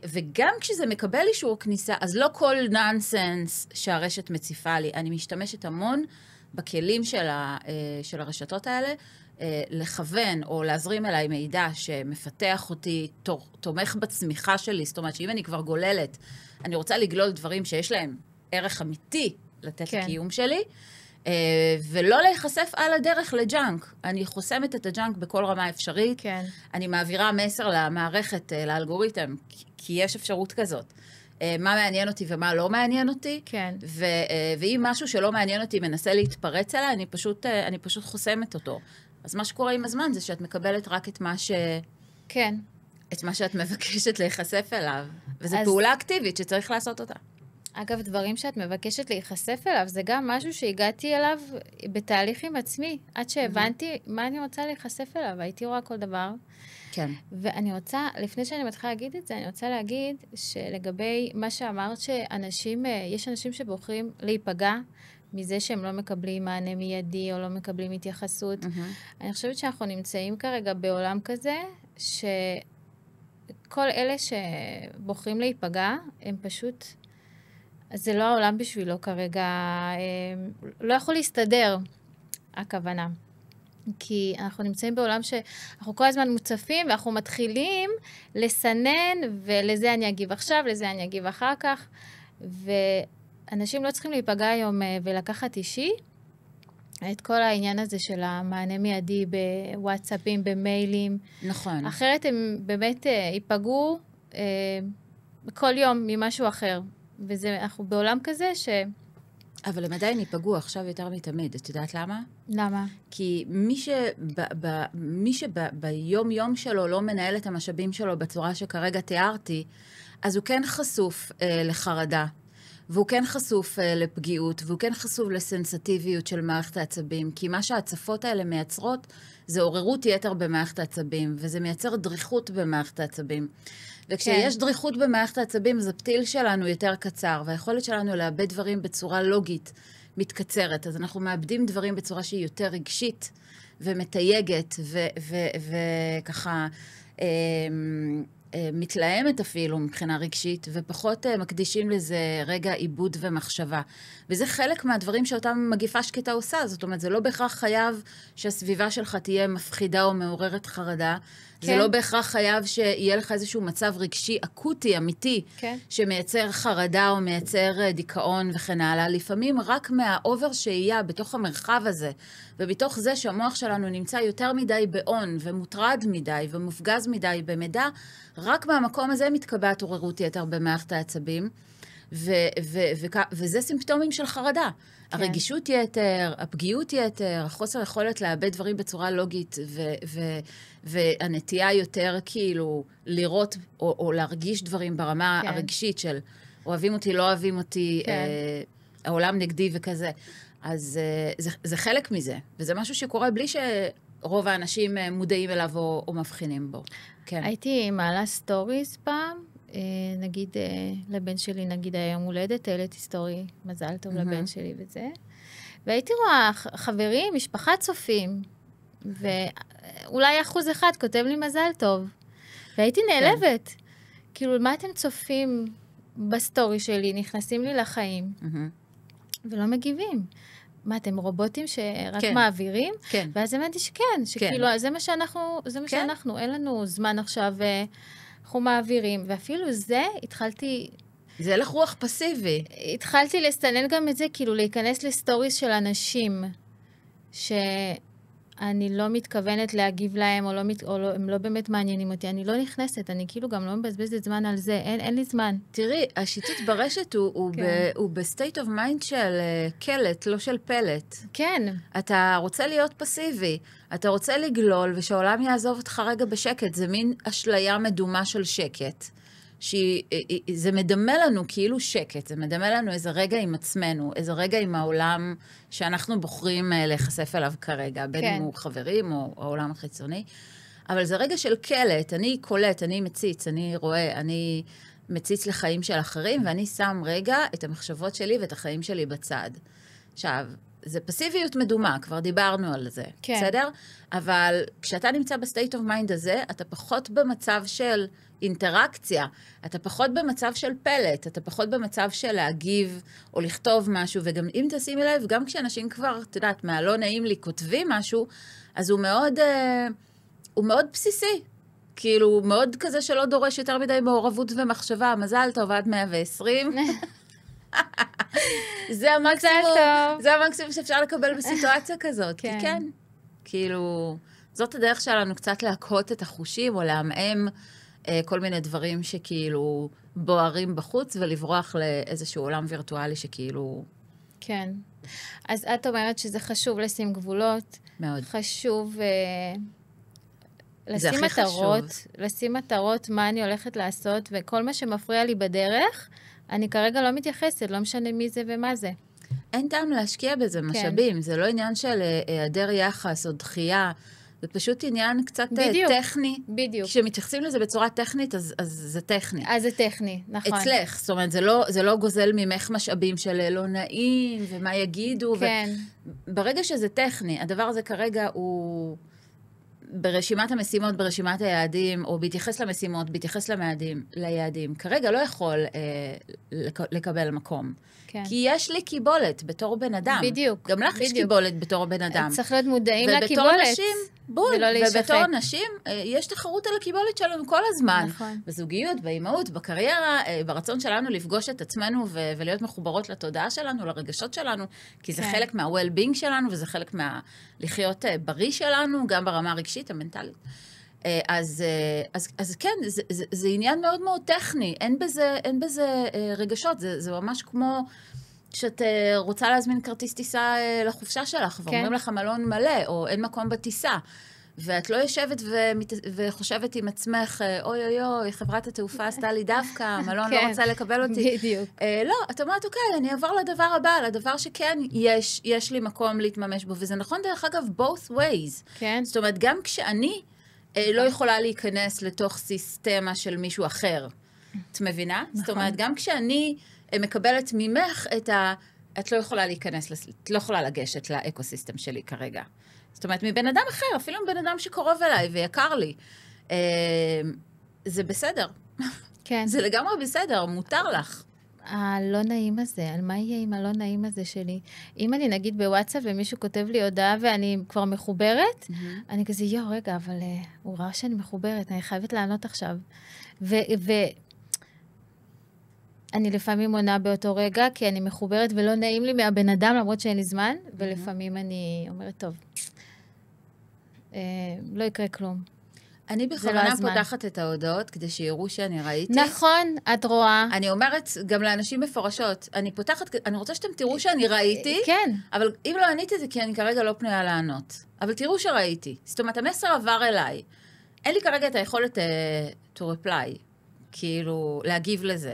וגם כשזה מקבל אישור כניסה, אז לא כל נונסנס שהרשת מציפה לי. אני משתמשת המון בכלים של הרשתות האלה, לכוון או להזרים אליי מידע שמפתח אותי, תומך בצמיחה שלי, זאת אומרת שאם אני כבר גוללת, אני רוצה לגלול דברים שיש להם ערך אמיתי לתת הקיום שלי, ולא להיחשף על הדרך לג'אנק. אני חוסמת את הג'אנק בכל רמה אפשרית. כן. אני מעבירה מסר למערכת, לאלגוריתם, כי יש אפשרות כזאת. מה מעניין אותי ומה לא מעניין אותי. כן. ואם משהו שלא מעניין אותי מנסה להתפרץ אליי, אני פשוט חוסמת אותו. אז מה שקורה עם הזמן זה שאת מקבלת רק את מה כן. את מה שאת מבקשת להיחשף אליו. וזו פעולה אקטיבית שצריך לעשות אותה. אגב, דברים שאת מבקשת להיחשף אליו, זה גם משהו שהגעתי אליו בתהליך עם עצמי, עד שהבנתי מה אני רוצה להיחשף אליו, הייתי רואה כל דבר. כן. ואני רוצה, לפני שאני מתחילה להגיד את זה, אני רוצה להגיד שלגבי מה שאמרת, יש אנשים שבוחרים להיפגע מזה שהם לא מקבלים מענה מיידי, או לא מקבלים התייחסות. אני חושבת שאנחנו נמצאים כרגע בעולם כזה, שכל אלה שבוחרים להיפגע, הם פשוט... אז זה לא העולם בשבילו כרגע, לא יכול להסתדר, הכוונה. כי אנחנו נמצאים בעולם שאנחנו כל הזמן מוצפים, ואנחנו מתחילים לסנן, ולזה אני אגיב עכשיו, לזה אני אגיב אחר כך, ואנשים לא צריכים להיפגע היום ולקחת אישי, את כל העניין הזה של המענה מיידי בוואטסאפים, במיילים. נכון. אחרת הם באמת ייפגעו כל יום ממשהו אחר. אנחנו בעולם כזה אבל הם עדיין ייפגעו עכשיו יותר מתמיד. את יודעת למה? למה? כי מי שביום שלו לא מנהל את המשאבים שלו בצורה שכרגע תיארתי, אז הוא כן חשוף לחרדה, והוא כן חשוף לפגיעות, והוא כן חשוף לסנסטיביות של מערכת העצבים, כי מה שההצפות האלה מייצרות זה עוררות יתר במערכת העצבים, וזה מייצר דריכות במערכת העצבים. וכשיש דריכות במערכת העצבים, אז הפתיל שלנו יותר קצר, והיכולת שלנו לאבד דברים בצורה לוגית מתקצרת. אז אנחנו מאבדים דברים בצורה שהיא יותר רגשית ומתייגת, וככה מתלהמת אפילו מבחינה רגשית, ופחות מקדישים לזה רגע עיבוד ומחשבה. וזה חלק מהדברים שאותם מגיפה שקטה עושה. זאת אומרת, זה לא בהכרח חייב שהסביבה שלך תהיה מפחידה או מעוררת חרדה. כן. זה לא בהכרח חייב שיהיה לך איזשהו מצב רגשי אקוטי, אמיתי, כן. שמייצר חרדה או מייצר דיכאון וכן הלאה. לפעמים רק מהאובר שהייה בתוך המרחב הזה, ובתוך זה שהמוח שלנו נמצא יותר מדי בעון, ומוטרד מדי, ומופגז מדי במידע, רק מהמקום הזה מתקבעת עוררות יתר במערכת העצבים, וזה סימפטומים של חרדה. כן. הרגישות יתר, הפגיעות יתר, החוסר יכולת לאבד דברים בצורה לוגית, והנטייה יותר כאילו לראות או להרגיש דברים ברמה כן. הרגשית של אוהבים אותי, לא אוהבים אותי, כן. העולם נגדי וכזה. אז זה חלק מזה, וזה משהו שקורה בלי שרוב האנשים מודעים אליו או מבחינים בו. כן. הייתי מעלה סטוריז פעם, נגיד לבן שלי, נגיד היום הולדת, העליתי סטורי, מזל טוב לבן שלי וזה. והייתי רואה חברים, משפחה צופים, ואולי 1% כותב לי מזל טוב. והייתי נעלבת. כאילו, מה אתם צופים בסטורי שלי, נכנסים לי לחיים, ולא מגיבים. מה, אתם רובוטים שרק מעבירים? כן. ואז הבנתי שכן, שכאילו, זה מה שאנחנו, אין לנו זמן עכשיו, אנחנו מעבירים, ואפילו זה, התחלתי... זה הלך רוח פסיבי. התחלתי לסנן גם את זה, כאילו להיכנס לסטוריס של אנשים, אני לא מתכוונת להגיב להם, או הם לא באמת מעניינים אותי, אני לא נכנסת, אני כאילו גם לא מבזבזת זמן על זה, אין לי זמן. תראי, השיטוט ברשת הוא בסטייט אוף מיינד של קלט, לא של פלט. כן. אתה רוצה להיות פסיבי, אתה רוצה לגלול, ושהעולם יעזוב אותך רגע בשקט, זה מין אשליה מדומה של שקט. זה מדמה לנו כאילו שקט, זה מדמה לנו איזה רגע עם עצמנו, איזה רגע עם העולם שאנחנו בוחרים להיחשף אליו כרגע, בין אם הוא חברים או העולם החיצוני. אבל זה רגע של קלט, אני קולט, אני מציץ, אני רואה, אני מציץ לחיים של אחרים, ואני שם רגע את המחשבות שלי ואת החיים שלי בצד. עכשיו, זה פסיביות מדומה, כבר דיברנו על זה, בסדר? אבל כשאתה נמצא בסטייט אוף מיינד הזה, אתה פחות במצב של אינטראקציה, אתה פחות במצב של פלט, אתה פחות במצב של להגיב או לכתוב משהו, וגם אם תשימי לב, גם כשאנשים כבר, את יודעת, מהלא נעים לי כותבים משהו, אז הוא מאוד בסיסי. כאילו, הוא מאוד כזה שלא דורש יותר מדי מעורבות ומחשבה. מזל טוב, עד 120. זה המקסימום שאפשר לקבל בסיטואציה כזאת. כי כן, כאילו, זאת הדרך שלנו קצת להקהות את החושים, או להמאם כל מיני דברים שכאילו בוערים בחוץ, ולברוח לאיזשהו עולם וירטואלי שכאילו... כן. אז את אומרת שזה חשוב לשים גבולות. מאוד. חשוב... לשים מטרות, מה אני הולכת לעשות, וכל מה שמפריע לי בדרך, אני כרגע לא מתייחסת, לא משנה מי זה ומה זה. אין טעם להשקיע בזה משאבים, זה לא עניין של היעדר יחס או דחייה, זה פשוט עניין קצת טכני. בדיוק. כשמתייחסים לזה בצורה טכנית, אז זה טכני. אז זה טכני, נכון. אצלך, זאת אומרת, זה לא גוזל ממך משאבים של לא נעים, ומה יגידו. כן. ברגע שזה טכני, הדבר הזה כרגע הוא... ברשימת המשימות, ברשימת היעדים, או בהתייחס למשימות, בהתייחס ליעדים, כרגע לא יכול לקבל מקום. כן. כי יש לי קיבולת בתור בן אדם. בדיוק. גם לך יש קיבולת בתור בן אדם. צריך להיות מודעים לקיבולת. ובתור נשים, ובתור נשים, יש תחרות על הקיבולת שלנו כל הזמן. נכון. בזוגיות, באימהות, בקריירה, ברצון שלנו לפגוש את עצמנו ולהיות מחוברות לתודעה שלנו, לרגשות שלנו, כי זה חלק מה-well-being שלנו, וזה חלק לחיות בריא שלנו, גם ברמה הרגשית, המנטלית. אז כן, זה עניין מאוד מאוד טכני, אין בזה רגשות, זה ממש כמו שאת רוצה להזמין כרטיס טיסה לחופשה שלך, ואומרים לך מלון מלא, או אין מקום בטיסה, ואת לא יושבת וחושבת עם עצמך, אוי אוי אוי, חברת התעופה עשתה לי דווקא, המלון לא רוצה לקבל אותי. בדיוק. לא, את אומרת, אוקיי, אני אעבור לדבר הבא, לדבר שכן יש לי מקום להתממש בו, וזה נכון דרך אגב, both ways. כן. זאת אומרת, גם כשאני לא יכולה להיכנס לתוך סיסטמה של מישהו אחר, את מבינה? זאת אומרת, גם כשאני מקבלת ממך את לא יכולה להיכנס, את לא יכולה לגשת לאקוסיסטם שלי כרגע. זאת אומרת, מבן אדם אחר, אפילו מבן אדם שקרוב אליי ויקר לי. זה בסדר. כן. זה לגמרי בסדר, מותר לך. הלא נעים הזה, על מה יהיה עם הלא נעים הזה שלי? אם אני נגיד בוואטסאפ ומישהו כותב לי הודעה ואני כבר מחוברת, אני כזה, רגע, אבל הוא ראה שאני מחוברת, אני חייבת לענות עכשיו. אני לפעמים עונה באותו רגע, כי אני מחוברת ולא נעים לי מהבן אדם, למרות שאין לי זמן, ולפעמים אני אומרת, טוב, לא יקרה כלום. אני בכוונה פותחת את ההודעות, כדי שיראו שאני ראיתי. נכון, את רואה. אני אומרת גם לאנשים מפורשות, אני רוצה שאתם תראו שאני ראיתי, כן. אבל אם לא עניתי זה כי אני כרגע לא פנויה לענות. אבל תראו שראיתי. זאת אומרת, המסר עבר אליי. אין לי כרגע את היכולת to reply, כאילו, להגיב לזה.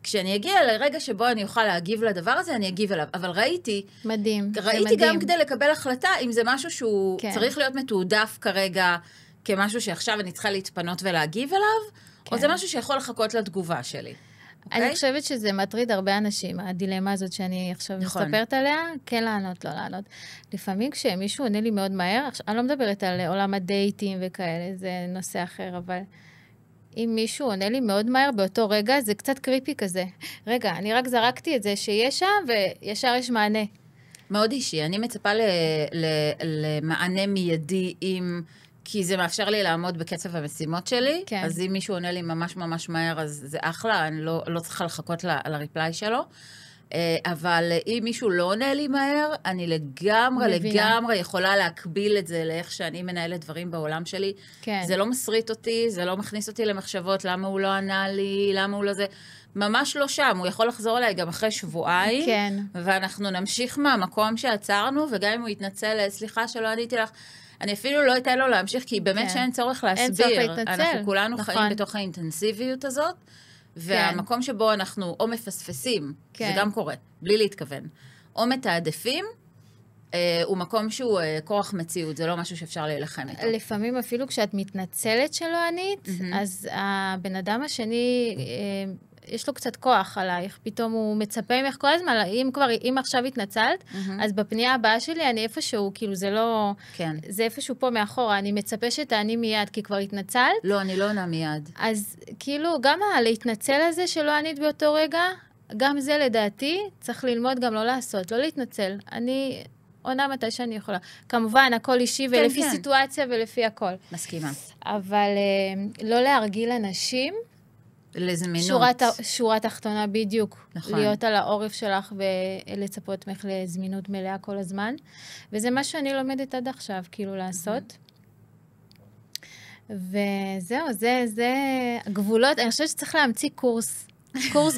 כשאני אגיע לרגע שבו אני אוכל להגיב לדבר הזה, אני אגיב אליו. אבל ראיתי... מדהים. ראיתי גם כדי לקבל החלטה, אם זה משהו שהוא צריך להיות מתועדף כרגע, כמשהו שעכשיו אני צריכה להתפנות ולהגיב אליו, או זה משהו שיכול לחכות לתגובה שלי. אני חושבת שזה מטריד הרבה אנשים, הדילמה הזאת שאני עכשיו מספרת עליה, כן לענות, לא לענות. לפעמים כשמישהו עונה לי מאוד מהר, אני לא מדברת על עולם הדייטים וכאלה, זה נושא אחר, אבל אם מישהו עונה לי מאוד מהר באותו רגע, זה קצת קריפי כזה. רגע, אני רק זרקתי את זה שיש שם, וישר יש מענה. מאוד אישי. אני מצפה למענה מיידי כי זה מאפשר לי לעמוד בקצב המשימות שלי, כן. אז אם מישהו עונה לי ממש ממש מהר, אז זה אחלה, אני לא צריכה לחכות לריפליי שלו. אבל אם מישהו לא עונה לי מהר, אני לגמרי יכולה להקביל את זה לאיך שאני מנהלת דברים בעולם שלי. כן. זה לא מסריט אותי, זה לא מכניס אותי למחשבות, למה הוא לא ענה לי, למה הוא לא זה. ממש לא שם, הוא יכול לחזור אליי גם אחרי שבועיים, כן. ואנחנו נמשיך מהמקום שעצרנו, וגם אם הוא יתנצל, סליחה שלא עניתי לך, אני אפילו לא אתן לו להמשיך, כי באמת שאין צורך להסביר. אין צורך להתנצל. אנחנו כולנו חיים בתוך האינטנסיביות הזאת, והמקום שבו אנחנו או מפספסים, זה גם קורה, בלי להתכוון, או מתעדפים, הוא מקום שהוא כורח מציאות, זה לא משהו שאפשר להילחם איתו. לפעמים אפילו כשאת מתנצלת שלא ענית, אז הבן אדם השני, יש לו קצת כוח עלייך, פתאום הוא מצפה ממך כל הזמן, אם עכשיו התנצלת, אז בפנייה הבאה שלי אני איפשהו, כאילו זה לא, זה איפשהו פה מאחורה, אני מצפה שתעני מיד, כי כבר התנצלת. לא, אני לא עונה מיד. אז כאילו, גם להתנצל הזה שלא ענית באותו רגע, גם זה לדעתי, צריך ללמוד גם לא לעשות, לא להתנצל. אני עונה מתי שאני יכולה. כמובן, הכל אישי ולפי סיטואציה ולפי הכל. מסכימה. אבל לא להרגיל אנשים, לזמינות. שורה תחתונה בדיוק. נכון. להיות על העורף שלך ולצפות ממך לזמינות מלאה כל הזמן. וזה מה שאני לומדת עד עכשיו, כאילו לעשות. וזהו, זה גבולות. אני חושבת שצריך להמציא קורס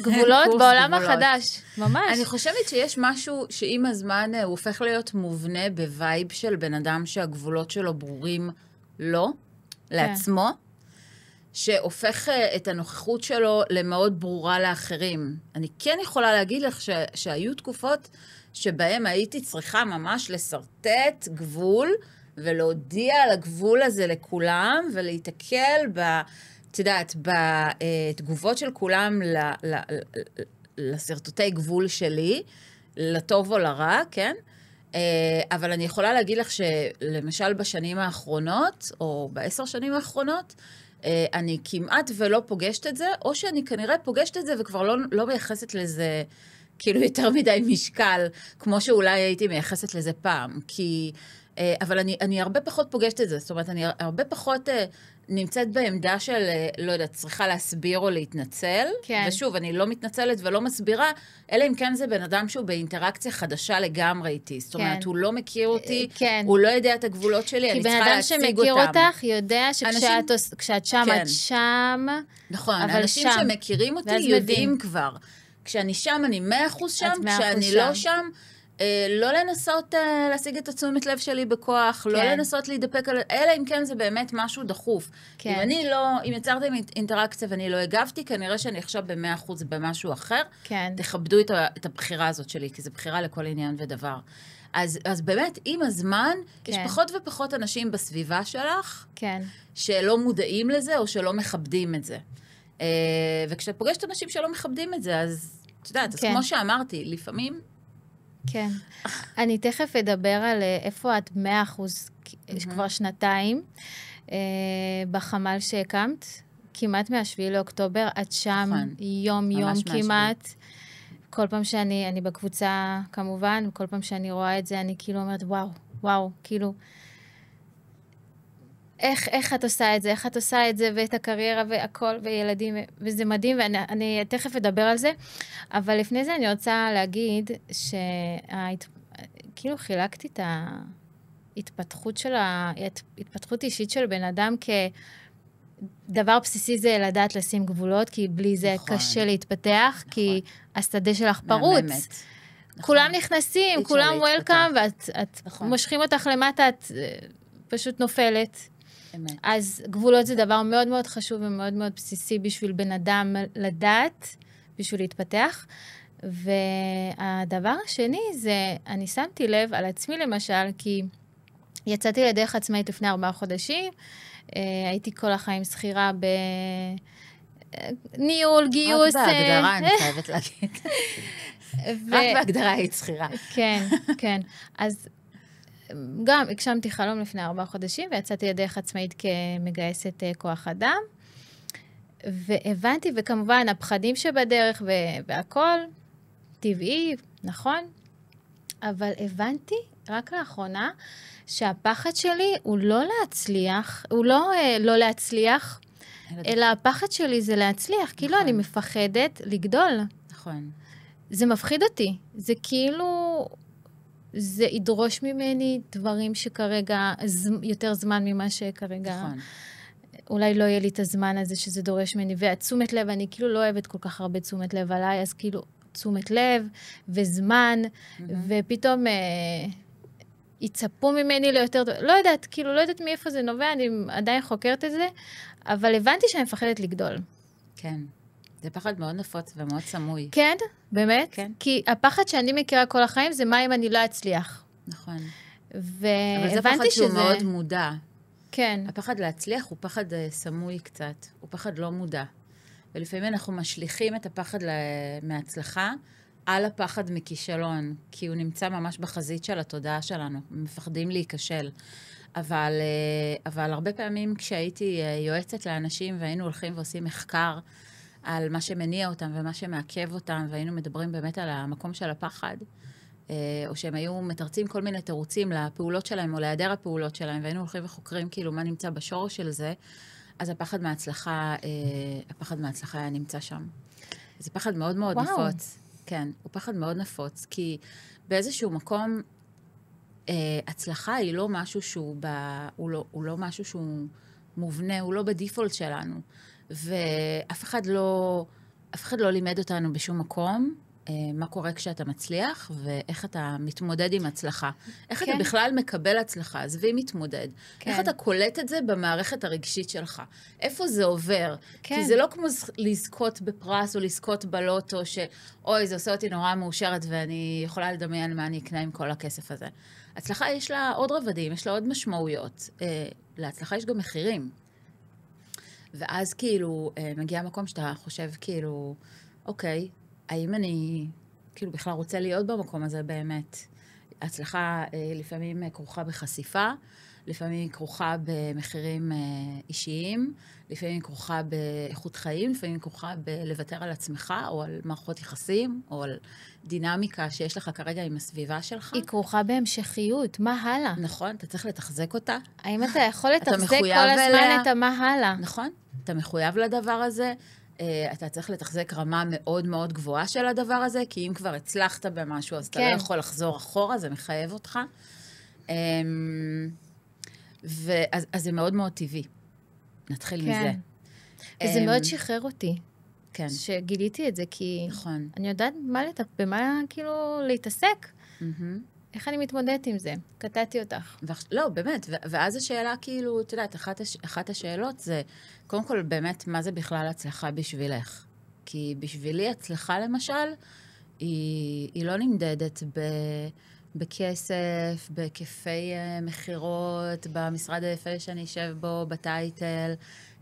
גבולות בעולם החדש. ממש. אני חושבת שיש משהו שעם הזמן הוא הופך להיות מובנה בווייב של בן אדם שהגבולות שלו ברורים לו, לעצמו. שהופך את הנוכחות שלו למאוד ברורה לאחרים. אני כן יכולה להגיד לך שהיו תקופות שבהם הייתי צריכה ממש לסרטט גבול, ולהודיע על הגבול הזה לכולם, ולהתקל את יודעת, בתגובות של כולם לסרטוטי גבול שלי, לטוב או לרע, כן? אבל אני יכולה להגיד לך שלמשל בשנים האחרונות, או ב10 שנים האחרונות, אני כמעט ולא פוגשת את זה, או שאני כנראה פוגשת את זה וכבר לא מייחסת לזה כאילו יותר מדי משקל, כמו שאולי הייתי מייחסת לזה פעם. אבל אני הרבה פחות פוגשת את זה, זאת אומרת, אני הרבה פחות נמצאת בעמדה של, לא יודעת, צריכה להסביר או להתנצל. כן. ושוב, אני לא מתנצלת ולא מסבירה, אלא אם כן זה בן אדם שהוא באינטראקציה חדשה לגמרי איתי. זאת אומרת, הוא לא מכיר אותי, הוא לא יודע את הגבולות שלי, אני צריכה להציג אותם. כי בן אדם שמכיר אותך יודע שכשאת שם, את שם. נכון, אנשים שמכירים אותי יודעים כבר. כשאני שם, אני 100% שם, כשאני לא שם, לא לנסות להשיג את התשומת לב שלי בכוח, לא לנסות להידפק על... אלא אם כן זה באמת משהו דחוף. אם יצרתם אינטראקציה ואני לא הגבתי, כנראה שאני עכשיו ב100% במשהו אחר, תכבדו את הבחירה הזאת שלי, כי זו בחירה לכל עניין ודבר. אז באמת, עם הזמן, יש פחות ופחות אנשים בסביבה שלך, שלא מודעים לזה או שלא מכבדים את זה. וכשאת פוגשת אנשים שלא מכבדים את זה, אז את יודעת, אז כמו שאמרתי, לפעמים... כן. אני תכף אדבר על איפה את 100%, כבר שנתיים, בחמ"ל שהקמת, כמעט מה7 לאוקטובר, את שם יום כמעט. כל פעם שאני בקבוצה, כמובן, וכל פעם שאני רואה את זה, אני כאילו אומרת, וואו, כאילו, איך את עושה את זה, איך את עושה את זה, ואת הקריירה והכל, וילדים, וזה מדהים, ואני תכף אדבר על זה, אבל לפני זה אני רוצה להגיד, כאילו חילקתי את ההתפתחות אישית של בן אדם, כדבר בסיסי זה לדעת לשים גבולות, כי בלי זה קשה להתפתח, כי השדה שלך פרוץ. כולם נכנסים, כולם וולקאם, ואת מושכים אותך למטה, את פשוט נופלת. אז גבולות זה דבר מאוד מאוד חשוב ומאוד מאוד בסיסי בשביל בן אדם לדעת, בשביל להתפתח. והדבר השני זה, אני שמתי לב על עצמי למשל, כי יצאתי לדרך עצמאית לפני 4 חודשים, הייתי כל החיים שכירה בניהול, גיוס. רק בהגדרה, אני חייבת להגיד. רק בהגדרה היית שכירה. כן. אז גם הגשמתי חלום לפני 4 חודשים, ויצאתי לדרך עצמאית כמגייסת כוח אדם, והבנתי, וכמובן, הפחדים שבדרך והכל, טבעי, נכון, אבל הבנתי רק לאחרונה, שהפחד שלי הוא לא להצליח, הוא לא להצליח, אלא הפחד שלי זה להצליח, כאילו אני מפחדת לגדול. נכון. זה מפחיד אותי. זה כאילו, זה ידרוש ממני דברים שכרגע, יותר זמן ממה שכרגע, נכון. אולי לא יהיה לי את הזמן הזה שזה דורש ממני, והתשומת לב, אני כאילו לא אוהבת כל כך הרבה תשומת לב עליי, אז כאילו, תשומת לב וזמן, ופתאום יצפו ממני ליותר, לא יודעת, כאילו, לא יודעת מאיפה זה נובע, אני עדיין חוקרת את זה, אבל הבנתי שאני מפחדת לגדול. כן. זה פחד מאוד נפוץ ומאוד סמוי. כן, באמת? כן. כי הפחד שאני מכירה כל החיים זה מה אם אני לא אצליח. נכון. והבנתי שזה... אבל זה פחד שהוא מאוד מודע. כן. הפחד להצליח הוא פחד סמוי קצת, הוא פחד לא מודע. ולפעמים אנחנו משליכים את הפחד מהצלחה על הפחד מכישלון, כי הוא נמצא ממש בחזית של התודעה שלנו, מפחדים להיכשל. אבל הרבה פעמים כשהייתי יועצת לאנשים והיינו הולכים ועושים מחקר על מה שמניע אותם ומה שמעכב אותם, והיינו מדברים באמת על המקום של הפחד, או שהם היו מתרצים כל מיני תירוצים לפעולות שלהם או להיעדר הפעולות שלהם, והיינו הולכים וחוקרים כאילו מה נמצא בשורש של זה, אז הפחד מההצלחה היה נמצא שם. זה פחד מאוד מאוד נפוץ. כן, הוא פחד מאוד נפוץ, כי באיזשהו מקום, הצלחה היא לא משהו הוא לא משהו שהוא מובנה, הוא לא בדיפולט שלנו. ואף אחד לא לימד אותנו בשום מקום, מה קורה כשאתה מצליח, ואיך אתה מתמודד עם הצלחה. איך אתה בכלל מקבל הצלחה, עזבי מתמודד. איך אתה קולט את זה במערכת הרגשית שלך. איפה זה עובר. כי זה לא כמו לזכות בפרס או לזכות בלוטו, שאוי, זה עושה אותי נורא מאושרת, ואני יכולה לדמיין מה אני אקנה עם כל הכסף הזה. הצלחה יש לה עוד רבדים, יש לה עוד משמעויות. להצלחה יש גם מחירים. ואז כאילו מגיע מקום שאתה חושב כאילו, אוקיי, האם אני כאילו בכלל רוצה להיות במקום הזה באמת? הצלחה לפעמים כרוכה בחשיפה, לפעמים היא כרוכה במחירים אישיים, לפעמים היא כרוכה באיכות חיים, לפעמים היא כרוכה בלוותר על עצמך, או על מערכות יחסים, או על דינמיקה שיש לך כרגע עם הסביבה שלך. היא כרוכה בהמשכיות, מה הלאה? נכון, אתה צריך לתחזק אותה. האם אתה יכול לתחזק כל הזמן את מה הלאה? נכון, אתה מחויב לדבר הזה. אתה צריך לתחזק רמה מאוד מאוד גבוהה של הדבר הזה, כי אם כבר הצלחת במשהו, אז אתה לא יכול לחזור אחורה, זה מחייב אותך. אז זה מאוד מאוד טבעי. נתחיל מזה. וזה מאוד שחרר אותי. כן. שגיליתי את זה, כי נכון. אני יודעת במה כאילו להתעסק. איך אני מתמודדת עם זה? קטעתי אותך. לא, באמת. ואז השאלה כאילו, את יודעת, אחת השאלות זה, קודם כל, באמת, מה זה בכלל הצלחה בשבילך? כי בשבילי הצלחה, למשל, היא לא נמדדת בכסף, בהיקפי מחירות, במשרד היפה שאני אשב בו, בטייטל,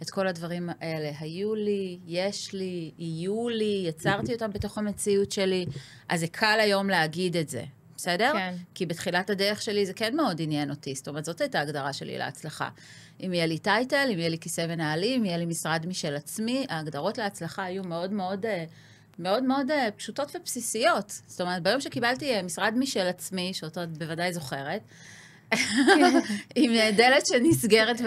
את כל הדברים האלה. היו לי, יש לי, יהיו לי, יצרתי אותם בתוך המציאות שלי, אז זה קל היום להגיד את זה. בסדר? כן. כי בתחילת הדרך שלי זה כן מאוד עניין אותי, זאת אומרת, זאת הייתה ההגדרה שלי להצלחה. אם יהיה לי טייטל, אם יהיה לי כיסא ונעלים, אם יהיה לי משרד משל עצמי, ההגדרות להצלחה היו מאוד מאוד, מאוד מאוד פשוטות ובסיסיות. זאת אומרת, ביום שקיבלתי משרד משל עצמי, שאותו את בוודאי זוכרת, עם דלת שנסגרת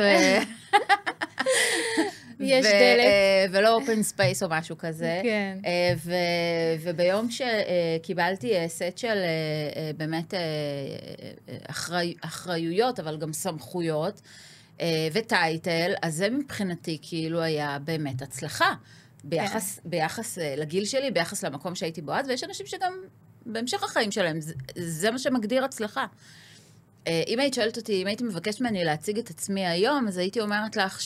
יש דלת. ולא אופן ספייס או משהו כזה. כן. וביום שקיבלתי סט של באמת אחריויות, אבל גם סמכויות, וטייטל, אז זה מבחינתי כאילו היה באמת הצלחה. ביחס לגיל שלי, ביחס למקום שהייתי בו אז, ויש אנשים שגם בהמשך החיים שלהם, זה מה שמגדיר הצלחה. אם היית שואלת אותי, אם היית מבקשת ממני להציג את עצמי היום, אז הייתי אומרת לך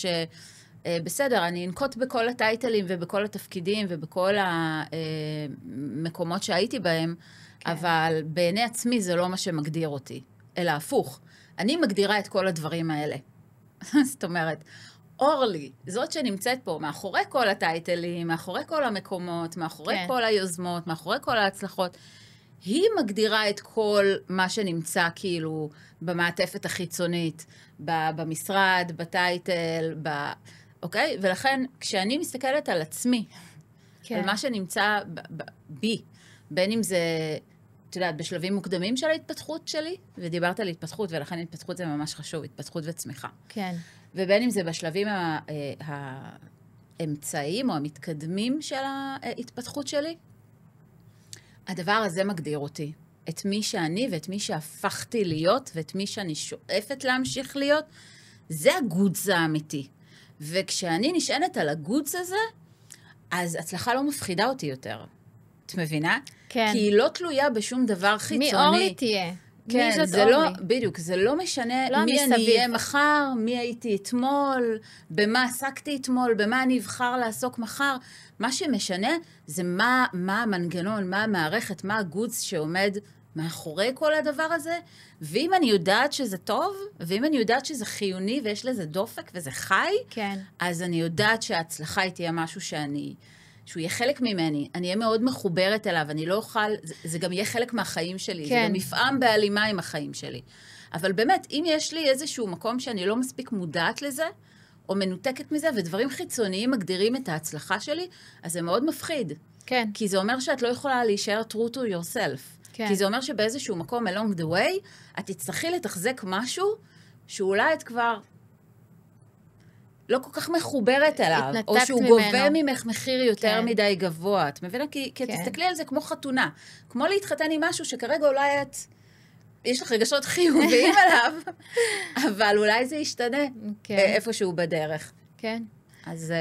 בסדר, אני אנקוט בכל הטייטלים ובכל התפקידים ובכל המקומות שהייתי בהם, כן. אבל בעיני עצמי זה לא מה שמגדיר אותי, אלא הפוך. אני מגדירה את כל הדברים האלה. זאת אומרת, אורלי, זאת שנמצאת פה מאחורי כל הטייטלים, מאחורי כל המקומות, מאחורי כן. כל היוזמות, מאחורי כל ההצלחות, היא מגדירה את כל מה שנמצא כאילו במעטפת החיצונית, במשרד, בטייטל, אוקיי? ולכן, כשאני מסתכלת על עצמי, כן. על מה שנמצא בי, בין אם זה, את יודעת, בשלבים מוקדמים של ההתפתחות שלי, ודיברת על התפתחות, ולכן התפתחות זה ממש חשוב, התפתחות וצמיחה. כן. ובין אם זה בשלבים האמצעיים או המתקדמים של ההתפתחות שלי, הדבר הזה מגדיר אותי. את מי שאני ואת מי שהפכתי להיות, ואת מי שאני שואפת להמשיך להיות, זה הגודס האמיתי. וכשאני נשענת על הגודס הזה, אז הצלחה לא מפחידה אותי יותר. את מבינה? כן. כי היא לא תלויה בשום דבר חיצוני. מי אורלי תהיה? כן, מי זאת זה אורלי? לא, בדיוק, זה לא משנה לא מי מסביב. אני אהיה מחר, מי הייתי אתמול, במה עסקתי אתמול, במה אני אבחר לעסוק מחר. מה שמשנה זה מה המנגנון, מה המערכת, מה הגודס שעומד מאחורי כל הדבר הזה. ואם אני יודעת שזה טוב, ואם אני יודעת שזה חיוני ויש לזה דופק וזה חי, כן. אז אני יודעת שההצלחה היא תהיה משהו שהוא יהיה חלק ממני, אני אהיה מאוד מחוברת אליו, אני לא אוכל, זה גם יהיה חלק מהחיים שלי, כן. זה גם יפעם בהלימה עם החיים שלי. אבל באמת, אם יש לי איזשהו מקום שאני לא מספיק מודעת לזה, או מנותקת מזה, ודברים חיצוניים מגדירים את ההצלחה שלי, אז זה מאוד מפחיד. כן. כי זה אומר שאת לא יכולה להישאר true to yourself. כן. כי זה אומר שבאיזשהו מקום along the way, את תצטרכי לתחזק משהו, שאולי את כבר לא כל כך מחוברת אליו, או שהוא גובה ממך מחיר יותר מדי גבוה. את מבינה? כי תסתכלי על זה כמו חתונה. כמו להתחתן עם משהו שכרגע אולי יש לך רגשות חיוביים עליו, אבל אולי זה ישתנה איפשהו בדרך. כן. אז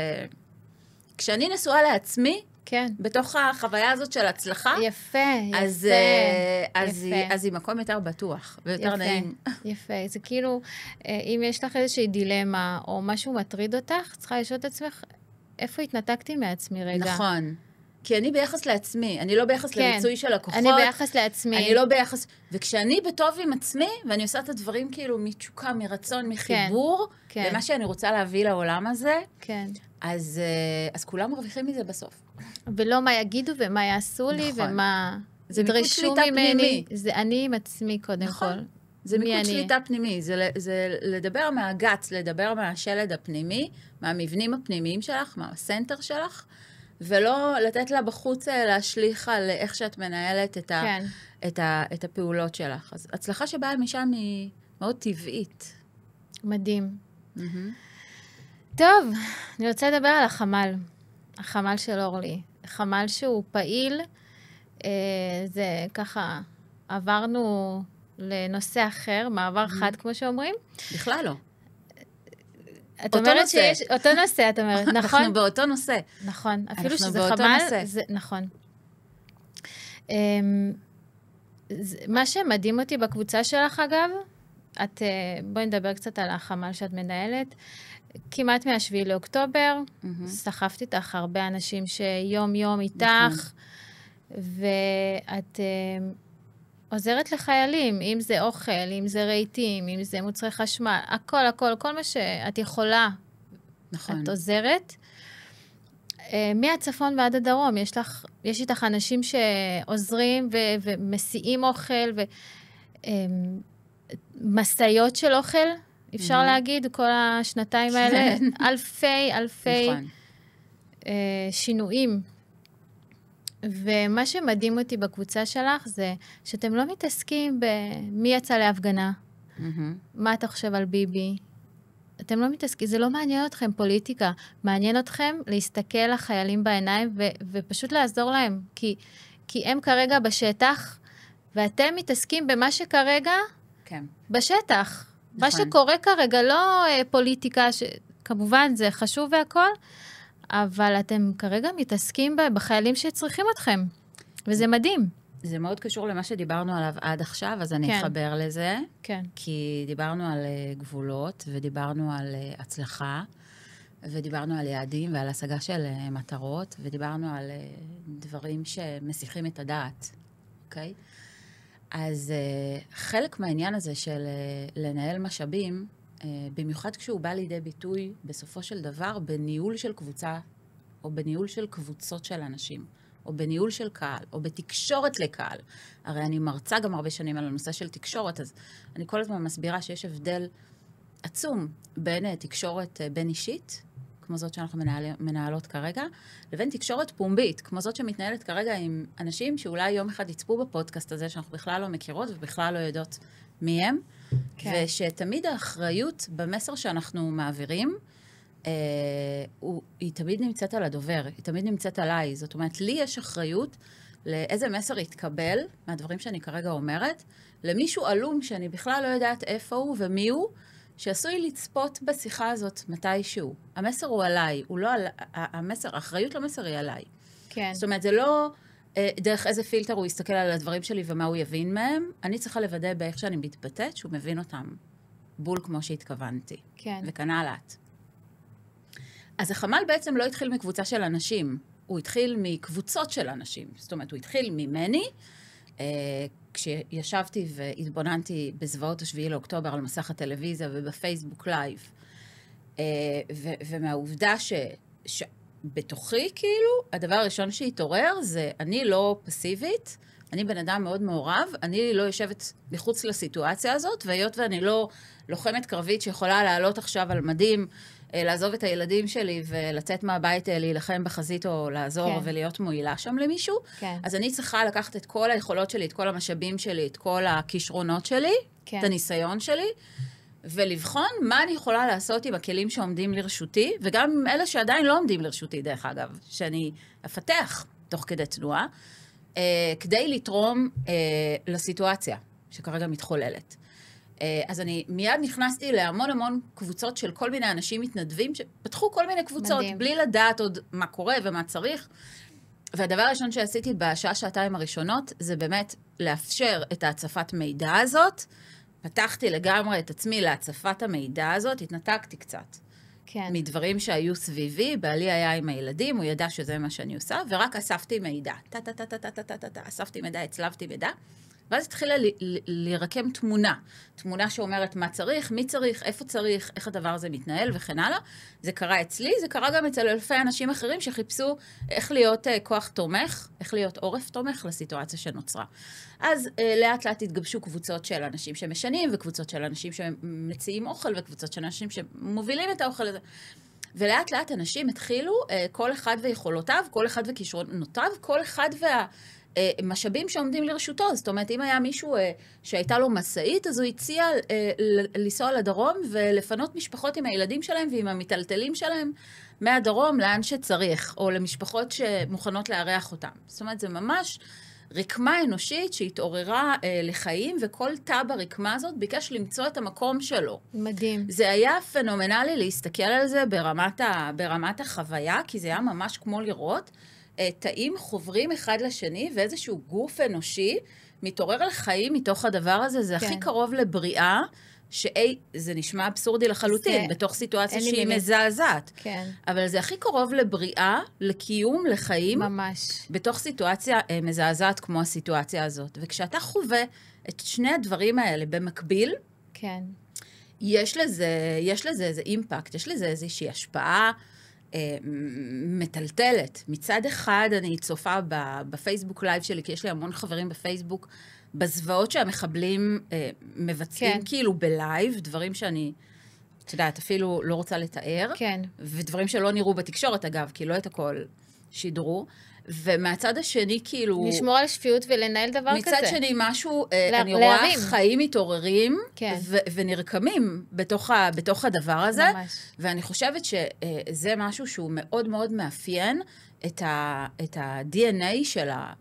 כשאני נשואה לעצמי, כן. בתוך החוויה הזאת של הצלחה, יפה. אז היא מקום יותר בטוח ויותר נעים. יפה. זה כאילו, אם יש לך איזושהי דילמה או משהו מטריד אותך, צריכה לשאול את עצמך, איפה התנתקתי מעצמי רגע? נכון. כי אני ביחס לעצמי, אני לא ביחס לריצוי של הכוחות. אני ביחס לעצמי. אני לא ביחס... וכשאני בטוב עם עצמי, ואני עושה את הדברים כאילו מתשוקה, מרצון, מחיבור, למה שאני רוצה להביא לעולם הזה, אז כולם מרוויחים מזה בסוף. ולא מה יגידו ומה יעשו לי, ומה... זה מיקוד שליטה פנימי. זה אני עם עצמי קודם כל. זה מיקוד שליטה פנימי. זה לדבר מהגץ, לדבר מהשלד הפנימי, מהמבנים הפנימיים שלך, מהסנטר שלך, ולא לתת לה בחוץ להשליך על איך שאת מנהלת את הפעולות שלך. אז הצלחה שבאה משם היא מאוד טבעית. מדהים. טוב, אני רוצה לדבר על החמ"ל. החמ"ל של אורלי. חמ"ל שהוא פעיל, זה ככה, עברנו לנושא אחר, מעבר חד כמו שאומרים. בכלל לא. את אומרת שיש, אותו נושא, את אומרת, נכון? אנחנו באותו נושא. נכון, אפילו שזה חמ"ל, זה נכון. מה שמדהים אותי בקבוצה שלך, אגב, בואי נדבר קצת על החמ"ל שאת מנהלת, כמעט מה-7 לאוקטובר, סחפתי איתך הרבה אנשים שיום יום איתך, ואת עוזרת לחיילים, אם זה אוכל, אם זה רהיטים, אם זה מוצרי חשמל, הכל, הכל, כל מה שאת יכולה, את עוזרת. מהצפון ועד הדרום, יש איתך אנשים שעוזרים ומסיעים אוכל, ומסעיות של אוכל, אפשר להגיד, כל השנתיים האלה, אלפי שינויים. ומה שמדהים אותי בקבוצה שלך, זה שאתם לא מתעסקים במי יצא להפגנה, מה אתה חושב על ביבי, אתם לא מתעסקים, זה לא מעניין אתכם פוליטיקה, מעניין אתכם להסתכל לחיילים בעיניים ופשוט לעזור להם, כי הם כרגע בשטח, ואתם מתעסקים במה שכרגע בשטח. מה שקורה כרגע, לא פוליטיקה, כמובן זה חשוב והכל, אבל אתם כרגע מתעסקים בחיילים שצריכים אתכם, וזה מדהים. זה מאוד קשור למה שדיברנו עליו עד עכשיו, אז אני אחבר לזה. כן. כי דיברנו על גבולות, ודיברנו על הצלחה, ודיברנו על יעדים ועל השגה של מטרות, ודיברנו על דברים שמסיחים את הדעת, אוקיי? אז חלק מהעניין הזה של לנהל משאבים, במיוחד כשהוא בא לידי ביטוי בסופו של דבר בניהול של קבוצה, או בניהול של קבוצות של אנשים, או בניהול של קהל, או בתקשורת לקהל. הרי אני מרצה גם הרבה שנים על הנושא של תקשורת, אז אני כל הזמן מסבירה שיש הבדל עצום בין תקשורת בין אישית, כמו זאת שאנחנו מנהלות כרגע, לבין תקשורת פומבית, כמו זאת שמתנהלת כרגע עם אנשים שאולי יום אחד יצפו בפודקאסט הזה, שאנחנו בכלל לא מכירות ובכלל לא יודעות מי הם, כן. ושתמיד האחריות במסר שאנחנו מעבירים, היא תמיד נמצאת על הדובר, היא תמיד נמצאת עליי. זאת אומרת, לי יש אחריות לאיזה מסר יתקבל מהדברים שאני כרגע אומרת, למישהו עלום שאני בכלל לא יודעת איפה הוא ומי הוא, שעשוי לצפות בשיחה הזאת מתישהו. המסר הוא עליי, הוא לא המסר, האחריות למסר היא עליי. כן. זאת אומרת, זה לא דרך איזה פילטר הוא יסתכל על הדברים שלי ומה הוא יבין מהם, אני צריכה לוודא באיך שאני מתבטאת, שהוא מבין אותם בול כמו שהתכוונתי. כן. וכנ"ל את. אז החמ"ל בעצם לא התחיל מקבוצה של אנשים, הוא התחיל מקבוצות של אנשים. זאת אומרת, הוא התחיל ממני, כשישבתי והתבוננתי בזוועות השביעי לאוקטובר על מסך הטלוויזיה ובפייסבוק לייב, ומהעובדה שבתוכי, כאילו, הדבר הראשון שהתעורר זה, אני לא פסיבית, אני בן אדם מאוד מעורב, אני לא יושבת מחוץ לסיטואציה הזאת, והיות ואני לא לוחמת קרבית שיכולה לעלות עכשיו על מדים, לעזוב את הילדים שלי ולצאת מהבית להילחם בחזית או לעזור כן. ולהיות מועילה שם למישהו, כן. אז אני צריכה לקחת את כל היכולות שלי, את כל המשאבים שלי, את כל הכישרונות שלי, כן. את הניסיון שלי, ולבחון מה אני יכולה לעשות עם הכלים שעומדים לרשותי, וגם עם אלה שעדיין לא עומדים לרשותי, דרך אגב, שאני אפתח תוך כדי תנועה, כדי לתרום לסיטואציה שכרגע מתחוללת. אז אני מיד נכנסתי להמון המון קבוצות של כל מיני אנשים מתנדבים, שפתחו כל מיני קבוצות, מדהים. בלי לדעת עוד מה קורה ומה צריך. והדבר הראשון שעשיתי בשעה-שעתיים הראשונות, זה באמת לאפשר את ההצפת מידע הזאת. פתחתי לגמרי את עצמי להצפת המידע הזאת, התנתקתי קצת. כן. מדברים שהיו סביבי, בעלי היה עם הילדים, הוא ידע שזה מה שאני עושה, ורק אספתי מידע. אספתי מידע, הצלבתי מידע. ואז התחילה לרקם תמונה שאומרת מה צריך, מי צריך, איפה צריך, איך הדבר הזה מתנהל וכן הלאה. זה קרה אצלי, זה קרה גם אצל אלפי אנשים אחרים שחיפשו איך להיות כוח תומך, איך להיות עורף תומך לסיטואציה שנוצרה. אז לאט לאט התגבשו קבוצות של אנשים שמשנים, וקבוצות של אנשים שמציעים אוכל, וקבוצות של אנשים שמובילים את האוכל הזה. ולאט לאט אנשים התחילו, כל אחד ויכולותיו, כל אחד וכישרונותיו, כל אחד משאבים שעומדים לרשותו. זאת אומרת, אם היה מישהו שהייתה לו מסעית, אז הוא הציע לנסוע לדרום ולפנות משפחות עם הילדים שלהם ועם המטלטלים שלהם מהדרום לאן שצריך, או למשפחות שמוכנות לארח אותם. זאת אומרת, זה ממש רקמה אנושית שהתעוררה לחיים, וכל תא ברקמה הזאת ביקש למצוא את המקום שלו. מדהים. זה היה פנומנלי להסתכל על זה ברמת החוויה, כי זה היה ממש כמו לראות תאים חוברים אחד לשני, ואיזשהו גוף אנושי מתעורר על חיים מתוך הדבר הזה. זה כן. הכי קרוב לבריאה, זה נשמע אבסורדי לחלוטין, בתוך סיטואציה שהיא מזעזעת. כן. אבל זה הכי קרוב לבריאה, לקיום, לחיים. ממש. בתוך סיטואציה מזעזעת כמו הסיטואציה הזאת. וכשאתה חווה את שני הדברים האלה במקביל, כן. יש לזה איזה אימפקט, יש לזה איזושהי השפעה, מטלטלת. מצד אחד אני צופה בפייסבוק לייב שלי, כי יש לי המון חברים בפייסבוק, בזוועות שהמחבלים מבצעים כן. כאילו בלייב, דברים שאני, את יודעת, אפילו לא רוצה לתאר, כן. ודברים שלא נראו בתקשורת אגב, כי לא את הכל שידרו, ומהצד השני כאילו לשמור על שפיות ולנהל דבר מצד כזה. מצד שני משהו, אני רואה חיים מתעוררים כן. ונרקמים בתוך הדבר הזה, ממש. ואני חושבת שזה משהו שהוא מאוד מאוד מאפיין את ה-DNA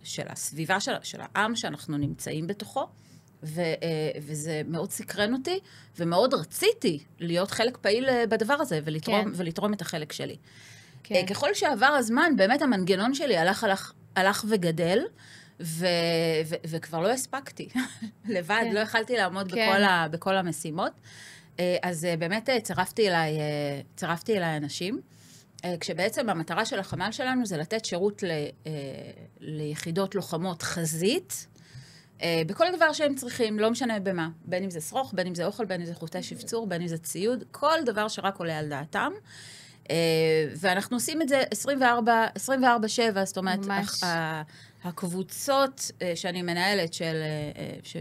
של הסביבה, של העם שאנחנו נמצאים בתוכו, וזה מאוד סקרן אותי, ומאוד רציתי להיות חלק פעיל בדבר הזה, ולתרום את החלק שלי. כן. ככל שעבר הזמן, באמת המנגנון שלי הלך וגדל, וכבר לא הספקתי. לבד, כן. לא יכלתי לעמוד כן. בכל המשימות. אז באמת צרפתי אליי אנשים, כשבעצם המטרה של החמ"ל שלנו זה לתת שירות ליחידות לוחמות חזית, בכל דבר שהם צריכים, לא משנה במה. בין אם זה שרוך, בין אם זה אוכל, בין אם זה חוטי שפצור, בין אם זה ציוד, כל דבר שרק עולה על דעתם. ואנחנו עושים את זה 24/7, זאת אומרת, הקבוצות שאני מנהלת,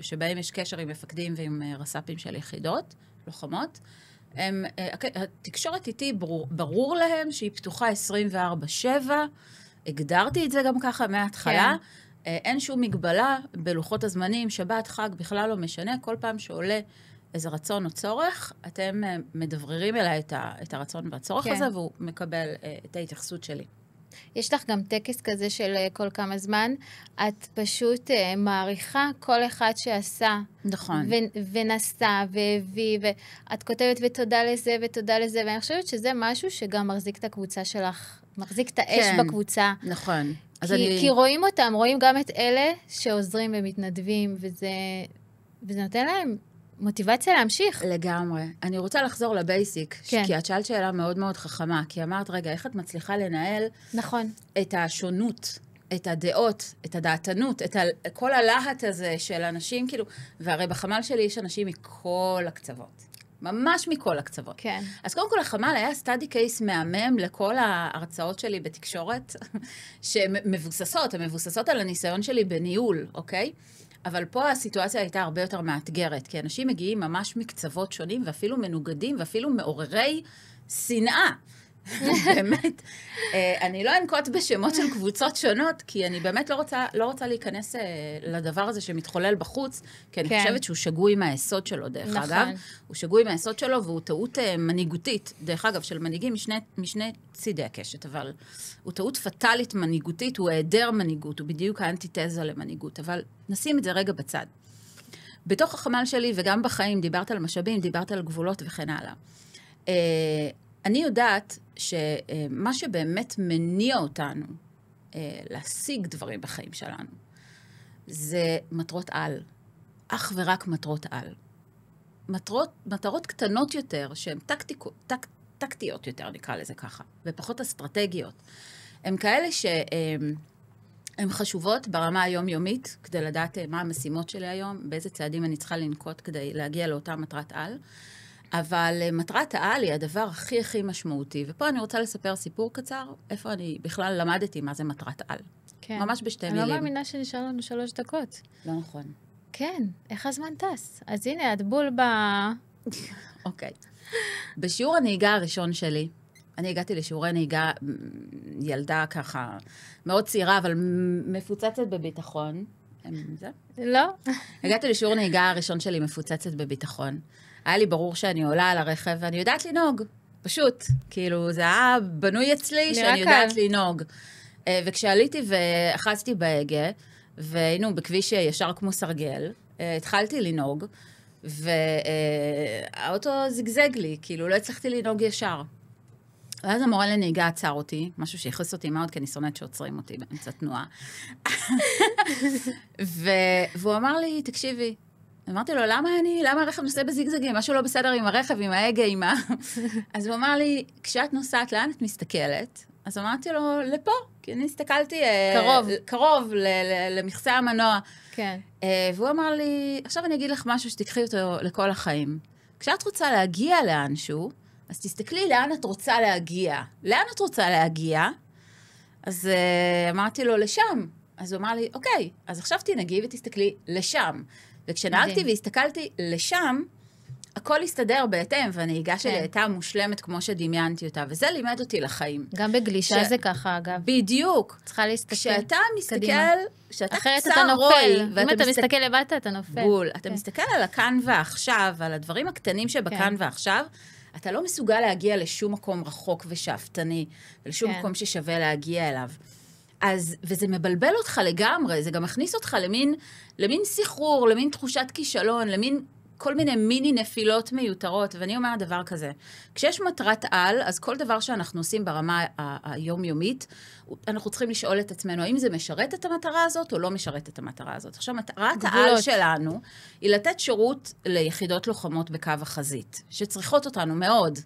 שבהם יש קשר עם מפקדים ועם רס"פים של יחידות, לוחמות, התקשורת איתי ברור להם שהיא פתוחה 24/7, הגדרתי את זה גם ככה מההתחלה, אין שום מגבלה בלוחות הזמנים, שבת, חג, בכלל לא משנה, כל פעם שעולה איזה רצון או צורך, אתם מדבררים אליי את הרצון והצורך הזה, והוא מקבל את ההתייחסות שלי. יש לך גם טקס כזה של כל כמה זמן, את פשוט מעריכה כל אחד שעשה. נכון. ונסע והביא, ואת כותבת ותודה לזה ותודה לזה, ואני חושבת שזה משהו שגם מחזיק את הקבוצה שלך, מחזיק את האש כן, בקבוצה. נכון. כי רואים אותם, רואים גם את אלה שעוזרים ומתנדבים, וזה נותן להם מוטיבציה להמשיך. לגמרי. אני רוצה לחזור לבייסיק, כן. כי את שאלת שאלה מאוד מאוד חכמה, כי אמרת, רגע, איך את מצליחה לנהל נכון. את השונות, את הדעות, את הדעתנות, את כל הלהט הזה של אנשים, כאילו, והרי בחמ"ל שלי יש אנשים מכל הקצוות. ממש מכל הקצוות. כן. אז קודם כל, החמ"ל היה סטאדי קייס מהמם לכל ההרצאות שלי בתקשורת, שהן מבוססות על הניסיון שלי בניהול, אוקיי? אבל פה הסיטואציה הייתה הרבה יותר מאתגרת, כי אנשים מגיעים ממש מקצוות שונים, ואפילו מנוגדים, ואפילו מעוררי שנאה. באמת. אני לא אנקוט בשמות של קבוצות שונות, כי אני באמת לא רוצה להיכנס לדבר הזה שמתחולל בחוץ, כי אני חושבת שהוא שגוי מהיסוד שלו, דרך אגב. הוא שגוי מהיסוד שלו, והוא טעות מנהיגותית, דרך אגב, של מנהיגים משני צידי הקשת, אבל הוא טעות פטלית מנהיגותית, הוא היעדר מנהיגות, הוא בדיוק האנטיתזה למנהיגות, אבל נשים את זה רגע בצד. בתוך החמ"ל שלי וגם בחיים, דיברת על משאבים, דיברת על גבולות וכן הלאה. אני יודעת שמה שבאמת מניע אותנו להשיג דברים בחיים שלנו, זה מטרות על. אך ורק מטרות על. מטרות קטנות יותר, שהן טקטיות יותר, נקרא לזה ככה, ופחות אסטרטגיות. הן כאלה שהן חשובות ברמה היומיומית, כדי לדעת מה המשימות שלי היום, באיזה צעדים אני צריכה לנקוט כדי להגיע לאותה מטרת על. אבל מטרת העל היא הדבר הכי הכי משמעותי. ופה אני רוצה לספר סיפור קצר, איפה אני בכלל למדתי מה זה מטרת על. כן. ממש בשתי מילים. אני לא מאמינה שנשאר לנו 3 דקות. לא נכון. כן, איך הזמן טס? אז הנה, את בול אוקיי. בשיעור הנהיגה הראשון שלי, אני הגעתי לשיעורי נהיגה, ילדה ככה, מאוד צעירה, אבל מפוצצת בביטחון. זה? לא. הגעתי לשיעור נהיגה הראשון שלי מפוצצת בביטחון. היה לי ברור שאני עולה על הרכב, ואני יודעת לנהוג, פשוט. כאילו, זה היה בנוי אצלי שאני יודעת לנהוג. וכשעליתי ואחזתי בהגה, והיינו בכביש ישר כמו סרגל, התחלתי לנהוג, והאוטו זגזג לי, כאילו, לא הצלחתי לנהוג ישר. ואז המורה לנהיגה עצר אותי, משהו שהכניס אותי מאוד, כי אני שונאת שעוצרים אותי באמצע תנועה. והוא אמר לי, תקשיבי, אמרתי לו, למה הרכב נוסע בזיגזגים? משהו לא בסדר עם הרכב, עם ההגה, עם ה... אז הוא אמר לי, כשאת נוסעת, לאן את מסתכלת? אז אמרתי לו, לפה, כי אני הסתכלתי... קרוב למכסה המנוע. כן. והוא אמר לי, עכשיו אני אגיד לך משהו שתקחי אותו לכל החיים. כשאת רוצה להגיע לאנשהו, אז תסתכלי לאן את רוצה להגיע. לאן את רוצה להגיע? אז אמרתי לו, לשם. אז הוא אמר לי, אוקיי, אז עכשיו תנהגי ותסתכלי לשם. וכשנהגתי והסתכלתי לשם, הכל הסתדר בהתאם, והנהיגה שלי הייתה מושלמת כמו שדמיינתי אותה, וזה לימד אותי לחיים. גם בגלישה זה ככה, אגב. בדיוק. צריכה להסתכל כשאתה מסתכל, כשאתה אחרת קצר אתה רוי, נופל. אם אתה מסתכל לבטה, אתה נופל. בול. אתה מסתכל על הכאן ועכשיו, על הדברים הקטנים שבכאן ועכשיו, אתה לא מסוגל להגיע לשום מקום רחוק ושאפתני, ולשום מקום ששווה להגיע אליו. וזה מבלבל אותך לגמרי, זה גם מכניס אותך למין סחרור, למין תחושת כישלון, למין כל מיני מיני נפילות מיותרות, ואני אומרת דבר כזה, כשיש מטרת על, אז כל דבר שאנחנו עושים ברמה היומיומית, אנחנו צריכים לשאול את עצמנו, האם זה משרת את המטרה הזאת או לא משרת את המטרה הזאת. עכשיו, מטרת העל שלנו היא לתת שירות ליחידות לוחמות בקו החזית, שצריכות אותנו מאוד,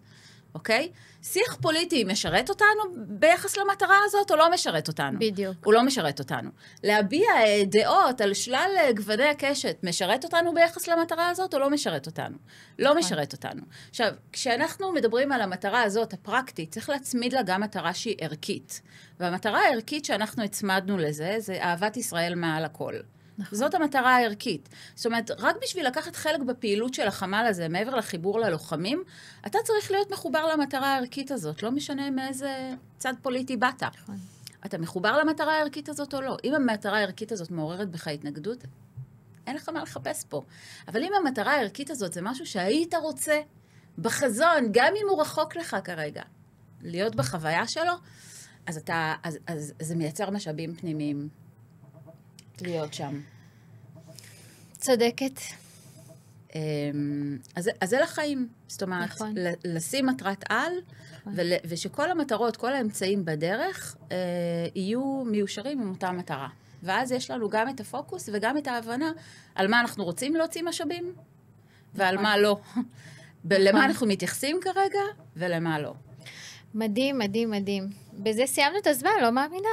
אוקיי? שיח פוליטי משרת אותנו ביחס למטרה הזאת, או לא משרת אותנו? בדיוק. הוא לא משרת אותנו. להביע דעות על שלל גווני הקשת, משרת אותנו ביחס למטרה הזאת, או לא משרת אותנו? לא משרת אותנו. עכשיו, כשאנחנו מדברים על המטרה הזאת, הפרקטית, צריך להצמיד לה גם מטרה שהיא ערכית. והמטרה הערכית שאנחנו הצמדנו לזה, זה אהבת ישראל מעל הכל. נכון. זאת המטרה הערכית. זאת אומרת, רק בשביל לקחת חלק בפעילות של החמ"ל הזה, מעבר לחיבור ללוחמים, אתה צריך להיות מחובר למטרה הערכית הזאת, לא משנה מאיזה צד פוליטי באת. נכון. אתה מחובר למטרה הערכית הזאת או לא? אם המטרה הערכית הזאת מעוררת בך התנגדות, אין לך מה לחפש פה. אבל אם המטרה הערכית הזאת זה משהו שהיית רוצה בחזון, גם אם הוא רחוק לך כרגע, להיות בחוויה שלו, אז זה מייצר משאבים פנימיים להיות שם. צודקת. אז זה לחיים. זאת אומרת, נכון. לשים מטרת על, ושכל המטרות, כל האמצעים בדרך, יהיו מיושרים עם אותה מטרה. ואז יש לנו גם את הפוקוס וגם את ההבנה על מה אנחנו רוצים להוציא משאבים, ועל מה לא. למה אנחנו מתייחסים כרגע, ולמה לא. מדהים, מדהים, מדהים. בזה סיימנו את הזמן, לא מאמינה.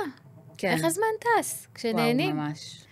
כן. איך הזמן טס? כשנהנים. וואו, ממש.